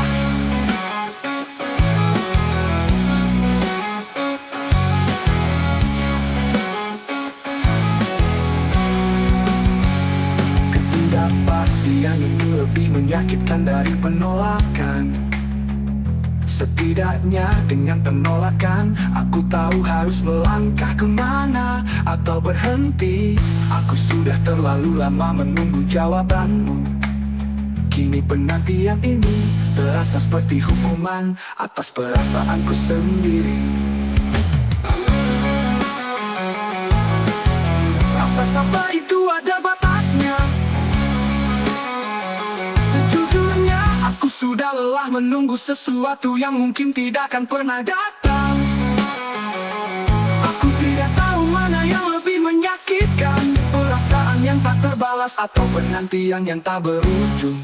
Ketidakpastian itu lebih menyakitkan dari penolakan. Setidaknya dengan penolakan, aku tahu harus melangkah kemana atau berhenti. Aku sudah terlalu lama menunggu jawabanmu. Kini penantian ini terasa seperti hukuman atas perasaanku sendiri. Rasa sabar itu ada batasnya. Sejujurnya aku sudah lelah menunggu sesuatu yang mungkin tidak akan pernah datang. Aku tidak tahu mana yang lebih menyakitkan, perasaan yang tak terbalas atau penantian yang tak berujung.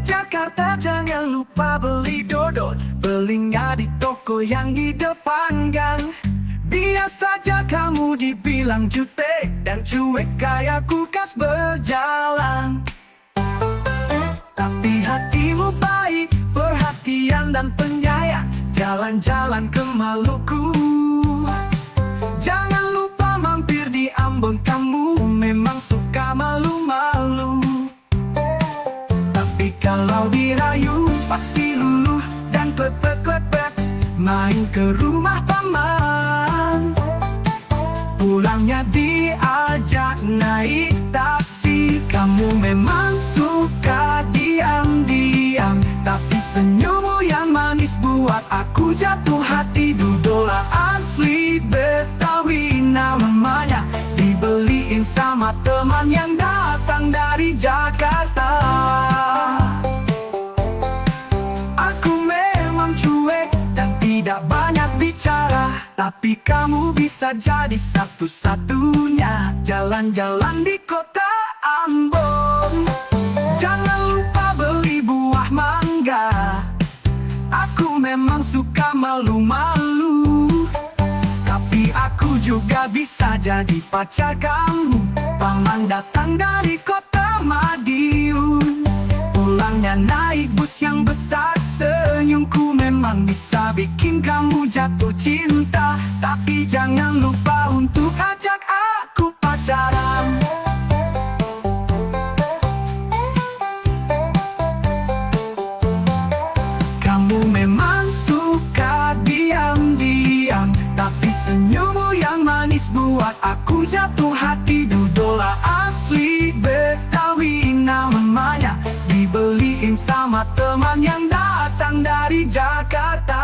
Jakarta jangan lupa beli dodol, belinya di toko yang di depan gang. Biar saja kamu dibilang jutek dan cuek kayak kulkas berjalan, tapi hatimu baik, perhatian dan penyayang. Jalan-jalan ke Maluku, jangan lupa mampir di Ambon. Kamu memang suka malu-malu, kalau dirayu pasti luluh dan klepek-klepek. Main ke rumah paman, pulangnya diajak naik taksi. Kamu memang suka diam-diam, tapi senyummu yang manis buat aku jatuh hati. Dudola asli Betawi namanya, dibeliin sama teman yang datang dari Jakarta. Tidak banyak bicara, tapi kamu bisa jadi satu-satunya jalan-jalan di kota Ambon. Jangan lupa beli buah mangga, aku memang suka malu-malu, tapi aku juga bisa jadi pacar kamu. Paman datang dari kota Madiun, pulangnya naik bus yang besar. Senyumku memang bisa bikin kamu jatuh cinta, tapi jangan lupa untuk ajak aku pacaran. Kamu memang suka diam-diam, tapi senyummu yang manis buat aku jatuh hati. Dudola asli Betawi namanya, dibeliin sama teman yang datang dari Jakarta.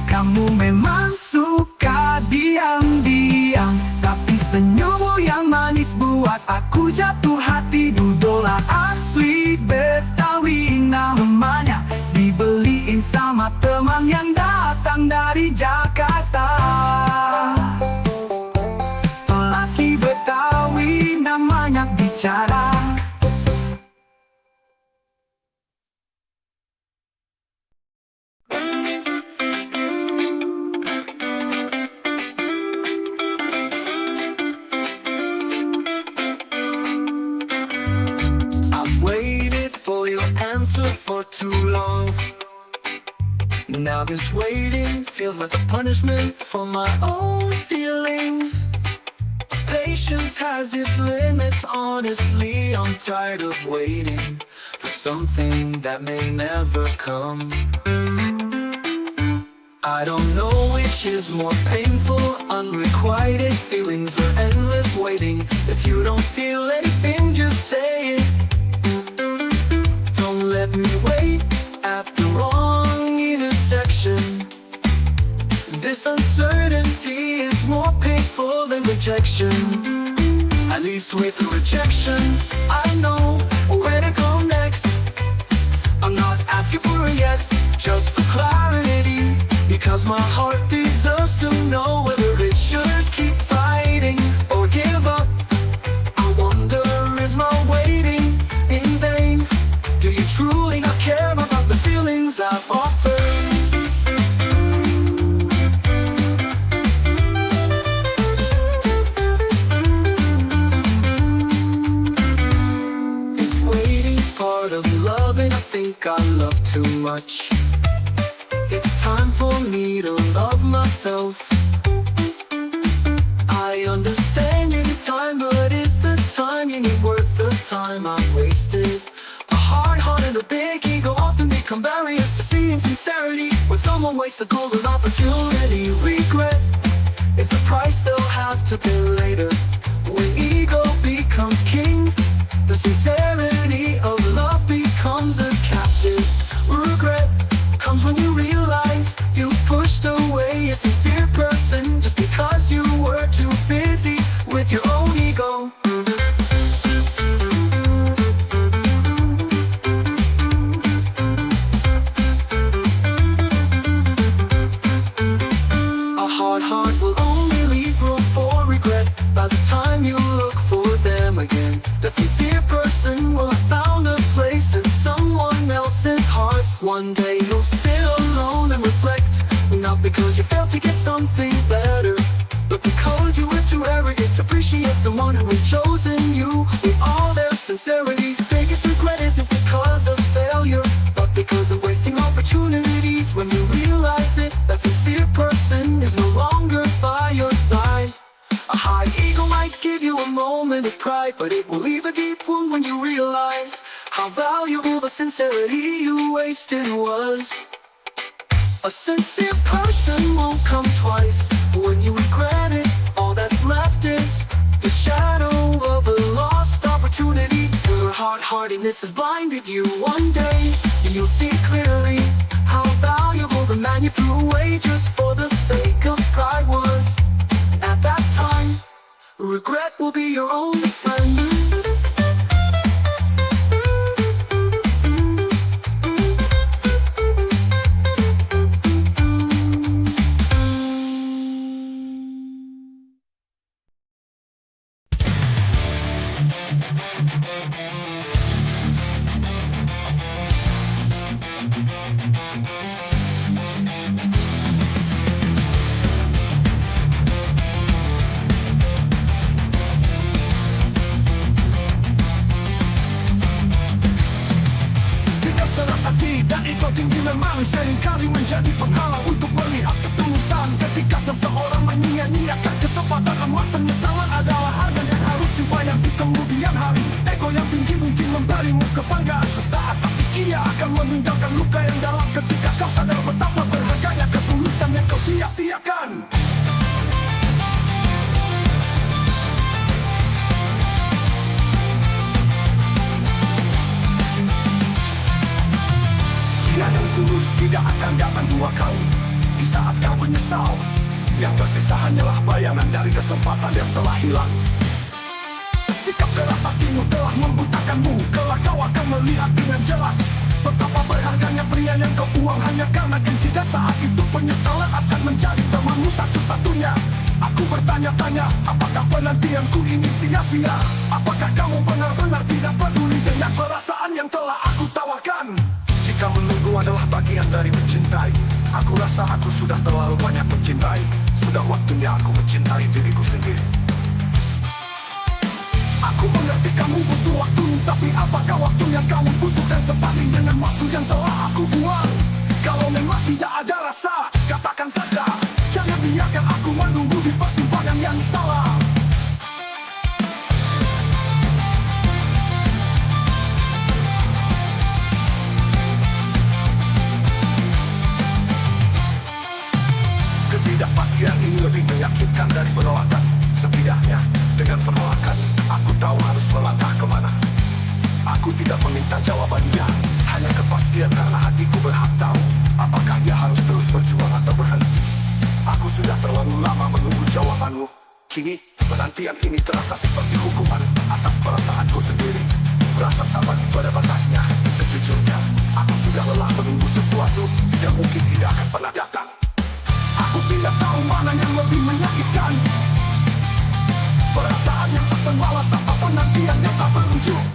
Kamu memang suka diam-diam, tapi senyummu yang manis buat aku jatuh hati. Dudola asli Betawi namanya, dibeliin sama teman yang datang dari Jakarta. Asli Betawi namanya bicara. I've waited for your answer for too long. Now this waiting feels like a punishment for my own feelings. Patience has its limits, honestly. I'm tired of waiting for something that may never come. I don't know which is more painful, unrequited feelings or endless waiting. If you don't feel anything, just say it. Don't let me wait at the wrong intersection. This uncertainty is more painful than rejection. At least with the rejection, I know where to go next. I'm not asking for a yes, just for clarity, because my heart deserves to know whether it should keep fighting or give up. I wonder, is my waiting in vain? Do you truly not care about the feelings I've offered? If waiting's part of loving, I think I love too much. It's time for me to love myself. I understand you need time, but is the time you need worth the time I've wasted? A hard heart and a big ego often become barriers to seeing sincerity. When someone wastes a golden opportunity, regret is the price they'll have to pay later. When ego becomes king, the sincerity of love becomes a captive. Regret comes when you realize you pushed away a sincere person just because you were too busy with your own ego. A hard heart will only leave room for regret by the time you look for them again. That sincere person will have found a place in someone else's heart. One day you'll sit alone and reflect, not because you failed to get something better, but because you were too arrogant to appreciate someone who had chosen you with all their sincerity. The biggest regret isn't because of failure, but because of wasting opportunities. When you realize it, that sincere person is no longer by your side. A high ego might give you a moment of pride, but it will leave a deep wound when you realize how valuable the sincerity you wasted was. A sincere person won't come twice. When you regret it, all that's left is the shadow of a lost opportunity. Your hard-heartedness has blinded you. One day, you'll see clearly how valuable the man you threw away just for the sake of pride was. At that time, regret will be your only friend. memang seringkali menjadi penghalang untuk melihat ketulusan. Ketika seseorang menyia-nyiakan kesempatan emas, penyesalan adalah harga yang harus dibayar di kemudian hari. Ego yang tinggi mungkin memberimu kebanggaan sesaat, tapi ia akan meninggalkan luka yang dalam ketika kau sadar betapa berharganya ketulusan yang kau tulus tidak akan datang dua kali. Di saat kau menyesal, yang tersisa hanyalah bayangan dari kesempatan yang telah hilang. Sikap keras hatimu telah membutakanmu, kelak kau akan melihat dengan jelas betapa berharganya pria yang kau buang hanya karena gengsi. Dan saat itu penyesalan akan menjadi temanmu satu-satunya. Aku bertanya-tanya, apakah penantianku ini sia-sia? Apakah kamu benar-benar tidak peduli dengan perasaan yang telah aku tawarkan? Jika menunggu adalah bagian dari mencintai, aku rasa aku sudah terlalu banyak mencintai. Sudah waktunya aku mencintai diriku sendiri. Aku mengerti kamu butuh waktu, tapi apakah waktu yang kamu butuhkan sebanding dengan waktu yang telah aku buang? Kalau memang tidak ada rasa, katakan saja. Jangan biarkan aku menunggu di persimpangan yang salah. Ketidakpastian ini lebih menyakitkan dari penolakan. Setidaknya dengan penolakan, aku tahu harus melangkah kemana. Aku tidak meminta jawabannya, hanya kepastian karena hatiku berhak tahu apakah dia harus terus berjuang atau berhenti. Aku sudah terlalu lama menunggu jawabanmu. Kini penantian ini terasa seperti hukuman atas perasaanku sendiri. Rasa sabar itu ada batasnya. Sejujurnya aku sudah lelah menunggu sesuatu yang mungkin tidak akan pernah datang. Aku tidak tahu mana yang lebih menyakitkan, perasaan yang tak terbalas atau penantian yang tak berujung.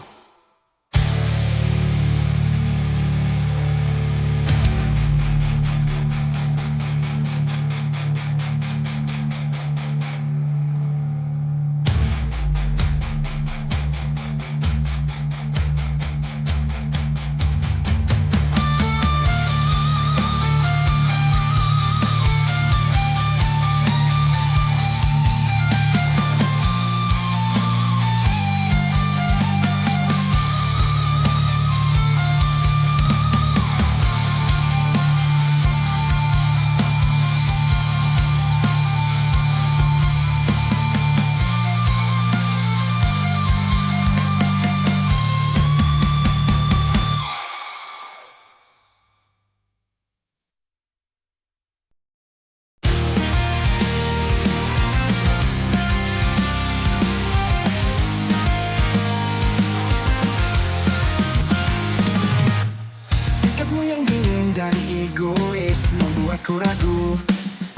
Membuatku ragu,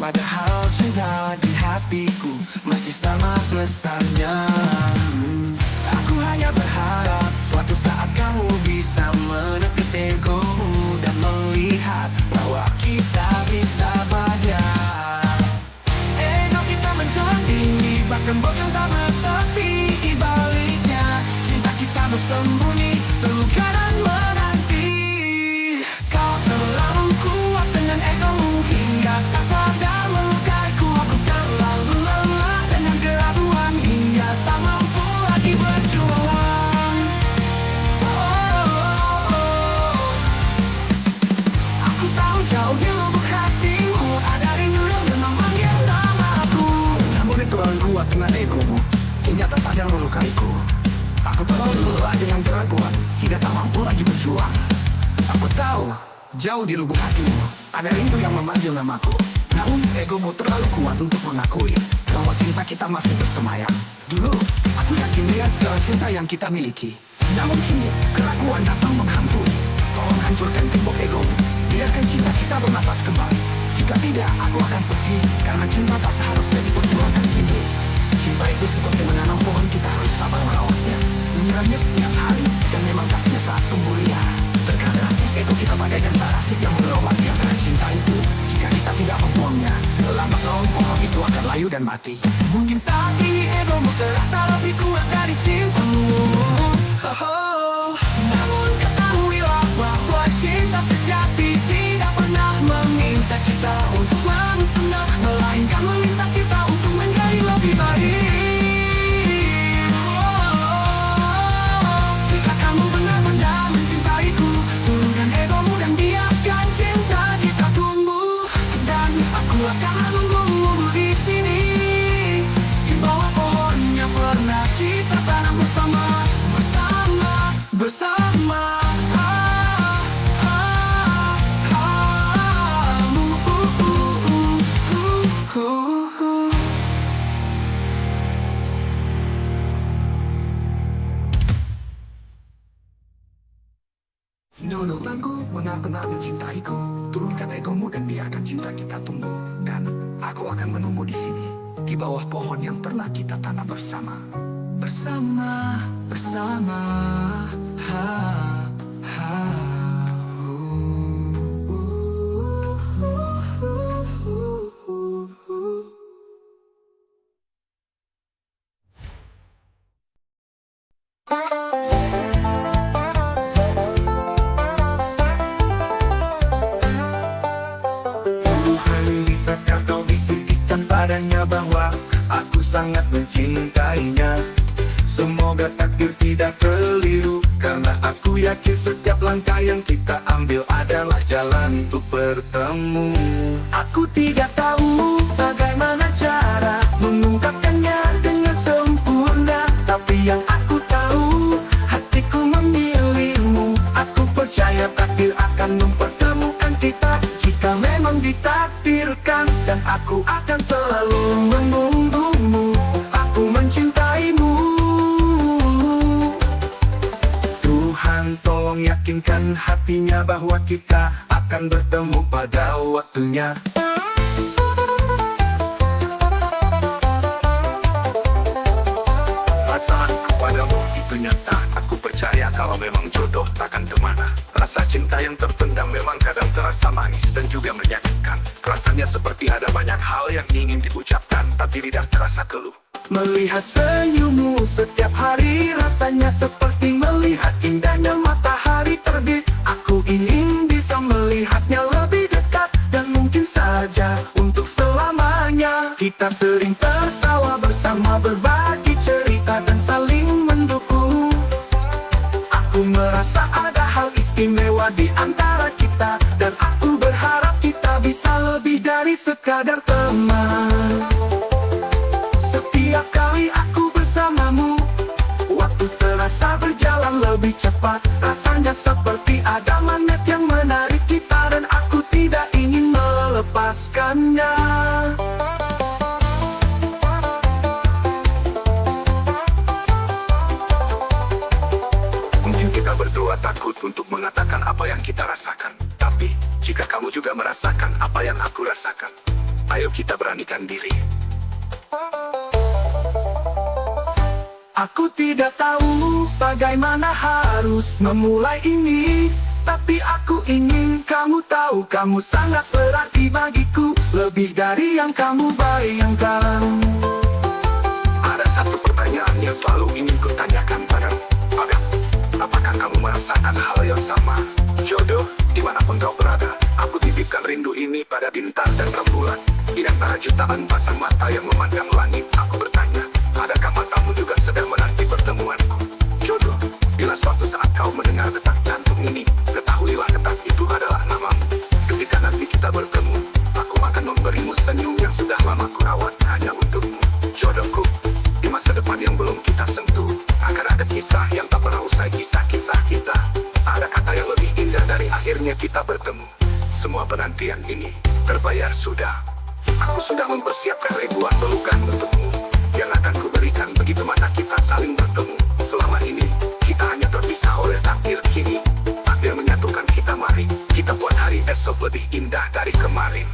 padahal cinta di hatiku masih sama besarnya. Aku hanya berharap suatu saat kamu bisa menepis egomu dan melihat bahwa kita bisa bahagia. Ego kita menjulang tinggi, bahkan bocor tak bertepi. Baliknya cinta kita bersembunyi, terluka dan menanti. Kau terlalu kuat dengan egomu hingga tak sadar melukaiku. Aku terlalu lelah dengan keraguan hingga tak mampu lagi berjuang. Aku tahu jauh di lubuk hatimu ada rindu yang memang manggil nama aku. Namun itu terlalu kuat dengan egomu hingga tak sadar melukaiku. Aku terlalu lelah dengan keraguan hingga tak mampu lagi berjuang. Aku tahu jauh di lubuk hatimu ada rindu yang memanggil namaku. Namun egomu terlalu kuat untuk mengakui bahwa cinta kita masih bersemayam. Dulu aku yakin dengan segala cinta yang kita miliki, namun kini keraguan datang menghantui. Tolong hancurkan tembok egomu, biarkan cinta kita bernafas kembali. Jika tidak, aku akan pergi, karena cinta tak seharusnya diperjuangkan sendiri. Cinta itu seperti menanam pohon, kita harus sabar merawatnya, menyiramnya setiap hari, dan memang kasihnya saat tumbuh liar. Terkadang ego kita bagaikan parasit yang merawat karena cinta itu. Jika kita tidak membuangnya, lambat laun pohon itu akan layu dan mati. Mungkin saat ini egomu terasa lebih kuat dari cintamu. Namun ketahuilah bahwa cinta sejati tidak pernah meminta kita untuk menutup, melainkan meminta kita untuk menjadi lebih baik. Jika kamu benar-benar mencintaiku, turunkan egomu dan biarkan cinta kita tumbuh. Dan aku akan menunggumu di sini, di bawah pohon yang pernah kita tanam bersama. Bersama Nono bangku, benar-benar mencintaiku. Turunkan egomu dan biarkan cinta kita tumbuh. Dan aku akan menunggu di sini, di bawah pohon yang pernah kita tanam bersama. Bersama, bersama, ha, ha. Tuhan, bisakah kau bisikan padanya bahwa aku sangat mencintainya. Semoga takdir tidak keliru, karena aku yakin setiap langkah yang kita ambil adalah jalan untuk bertemu. Aku tidak tahu bagaimana cara mengungkapkannya dengan sempurna, tapi yang aku tahu, hatiku memilihmu. Aku percaya takdir akan mempertemukan kita jika memang ditakdirkan, dan aku akan selalu menunggumu. Aku mencintaimu. Tuhan, tolong yakinkan hatinya bahwa kita akan bertemu pada waktunya. Perasaanku padamu itu nyata. Aku percaya kalau memang jodoh takkan kemana. Rasa cinta yang terpendam memang kadang terasa manis dan juga menyakitkan. Rasanya seperti ada banyak hal yang ingin diucapkan, tapi tidak terasa keluh. Melihat senyummu setiap hari, rasanya seperti melihat indahnya matahari terbit. Aku ingin bisa melihatnya lebih dekat, dan mungkin saja untuk selamanya. Kita sering tertawa bersama, berbagi cerita dan saling mendukung. Aku merasa ada hal istimewa di antara kita, dan aku berharap kita bisa lebih dari sekadar teman. Setiap kali aku bersamamu, waktu terasa berjalan lebih cepat. Rasanya seperti ada magnet yang menarik kita, dan aku tidak ingin melepaskannya. Mungkin kita berdua takut untuk mengatakan apa yang kita rasakan. Tapi, jika kamu juga merasakan apa yang aku rasakan, ayo kita beranikan diri. Aku tidak tahu bagaimana harus memulai ini, tapi aku ingin kamu tahu, kamu sangat berarti bagiku, lebih dari yang kamu bayangkan. Ada satu pertanyaan yang selalu ingin kutanyakan padamu. Apakah kamu merasakan hal yang sama? Jodoh, dimanapun kau berada, aku titipkan rindu ini pada bintang dan rembulan. Di antara jutaan pasang mata yang memandang langit, aku bertanya, adakah matamu juga sedang menanti pertemuanku? Jodoh, bila suatu saat kau mendengar detak jantung ini, ketahuilah detak itu adalah namamu. Ketika nanti kita bertemu, aku akan memberimu senyum yang sudah lama kurawat hanya untukmu. Jodohku, di masa depan yang belum kita sentuh, akan ada kisah yang tak pernah usai, kisah-kisah kita. Ada kata yang lebih indah dari akhirnya kita bertemu. Semua penantian ini terbayar sudah. Aku sudah mempersiapkan ribuan pelukan untukmu, yang akan kuberikan begitu mana kita saling bertemu. Selama ini, kita hanya terpisah oleh takdir. Kini, takdir menyatukan kita. Mari kita buat hari esok lebih indah dari kemarin.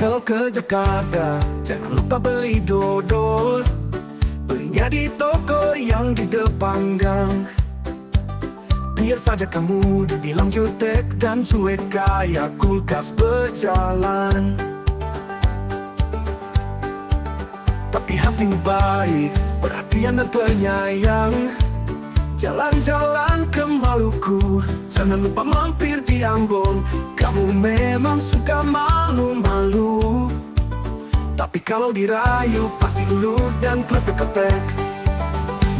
Kalau ke Jakarta, jangan lupa beli dodol. Belinya di toko yang di depan gang. Biar saja kamu dibilang jutek dan cuek kayak kulkas berjalan. Tapi hatimu baik, perhatian dan penyayang. Jalan-jalan ke Maluku, jangan lupa mampir di Ambon. Kamu memang suka malu-malu, tapi kalau dirayu pasti dulu dan klepek-klepek.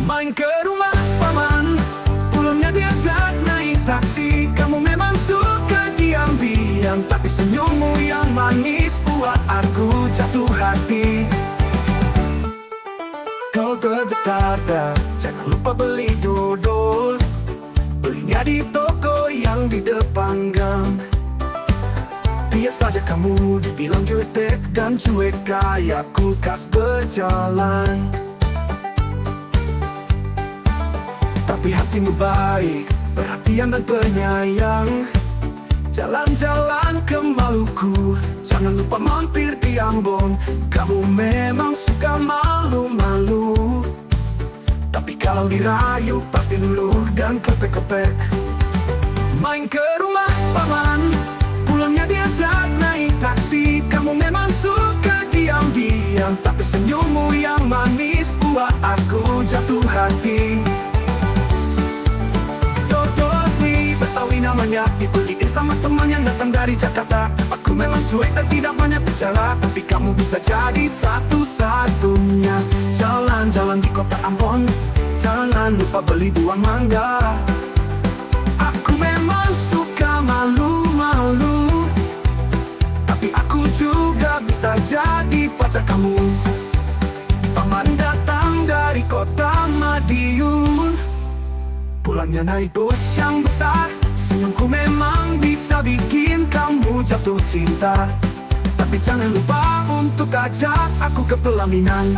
Main ke rumah paman, pulangnya diajak naik taksi. Kamu memang suka diam-diam, tapi senyummu yang manis buat aku jatuh hati. Kau ke Jakarta, jangan lupa beli dodol. Belinya di toko yang di depan gang. Biar saja kamu dibilang jutek dan cuek kayak kulkas berjalan. Tapi hatimu baik, perhatian dan penyayang. Jalan-jalan ke Maluku, jangan lupa mampir di Ambon. Kamu memang suka malu-malu, tapi kalau dirayu pasti luluh dan kepek-kepek. Main ke rumah paman, pulangnya diajak naik taksi. Kamu memang suka diam-diam, tapi senyummu yang manis buat aku jatuh hati. Betawi namanya, dibeliin sama teman yang datang dari Jakarta. Aku memang cuek dan tidak banyak bicara, tapi kamu bisa jadi satu-satunya. Jalan-jalan di kota Ambon, jangan lupa beli buah mangga. Aku memang suka malu-malu, tapi aku juga bisa jadi pacar kamu. Paman datang dari kota Madiun, pulangnya naik bus yang besar. Senyumku memang bisa bikin kamu jatuh cinta, tapi jangan lupa untuk ajak aku ke pelaminan.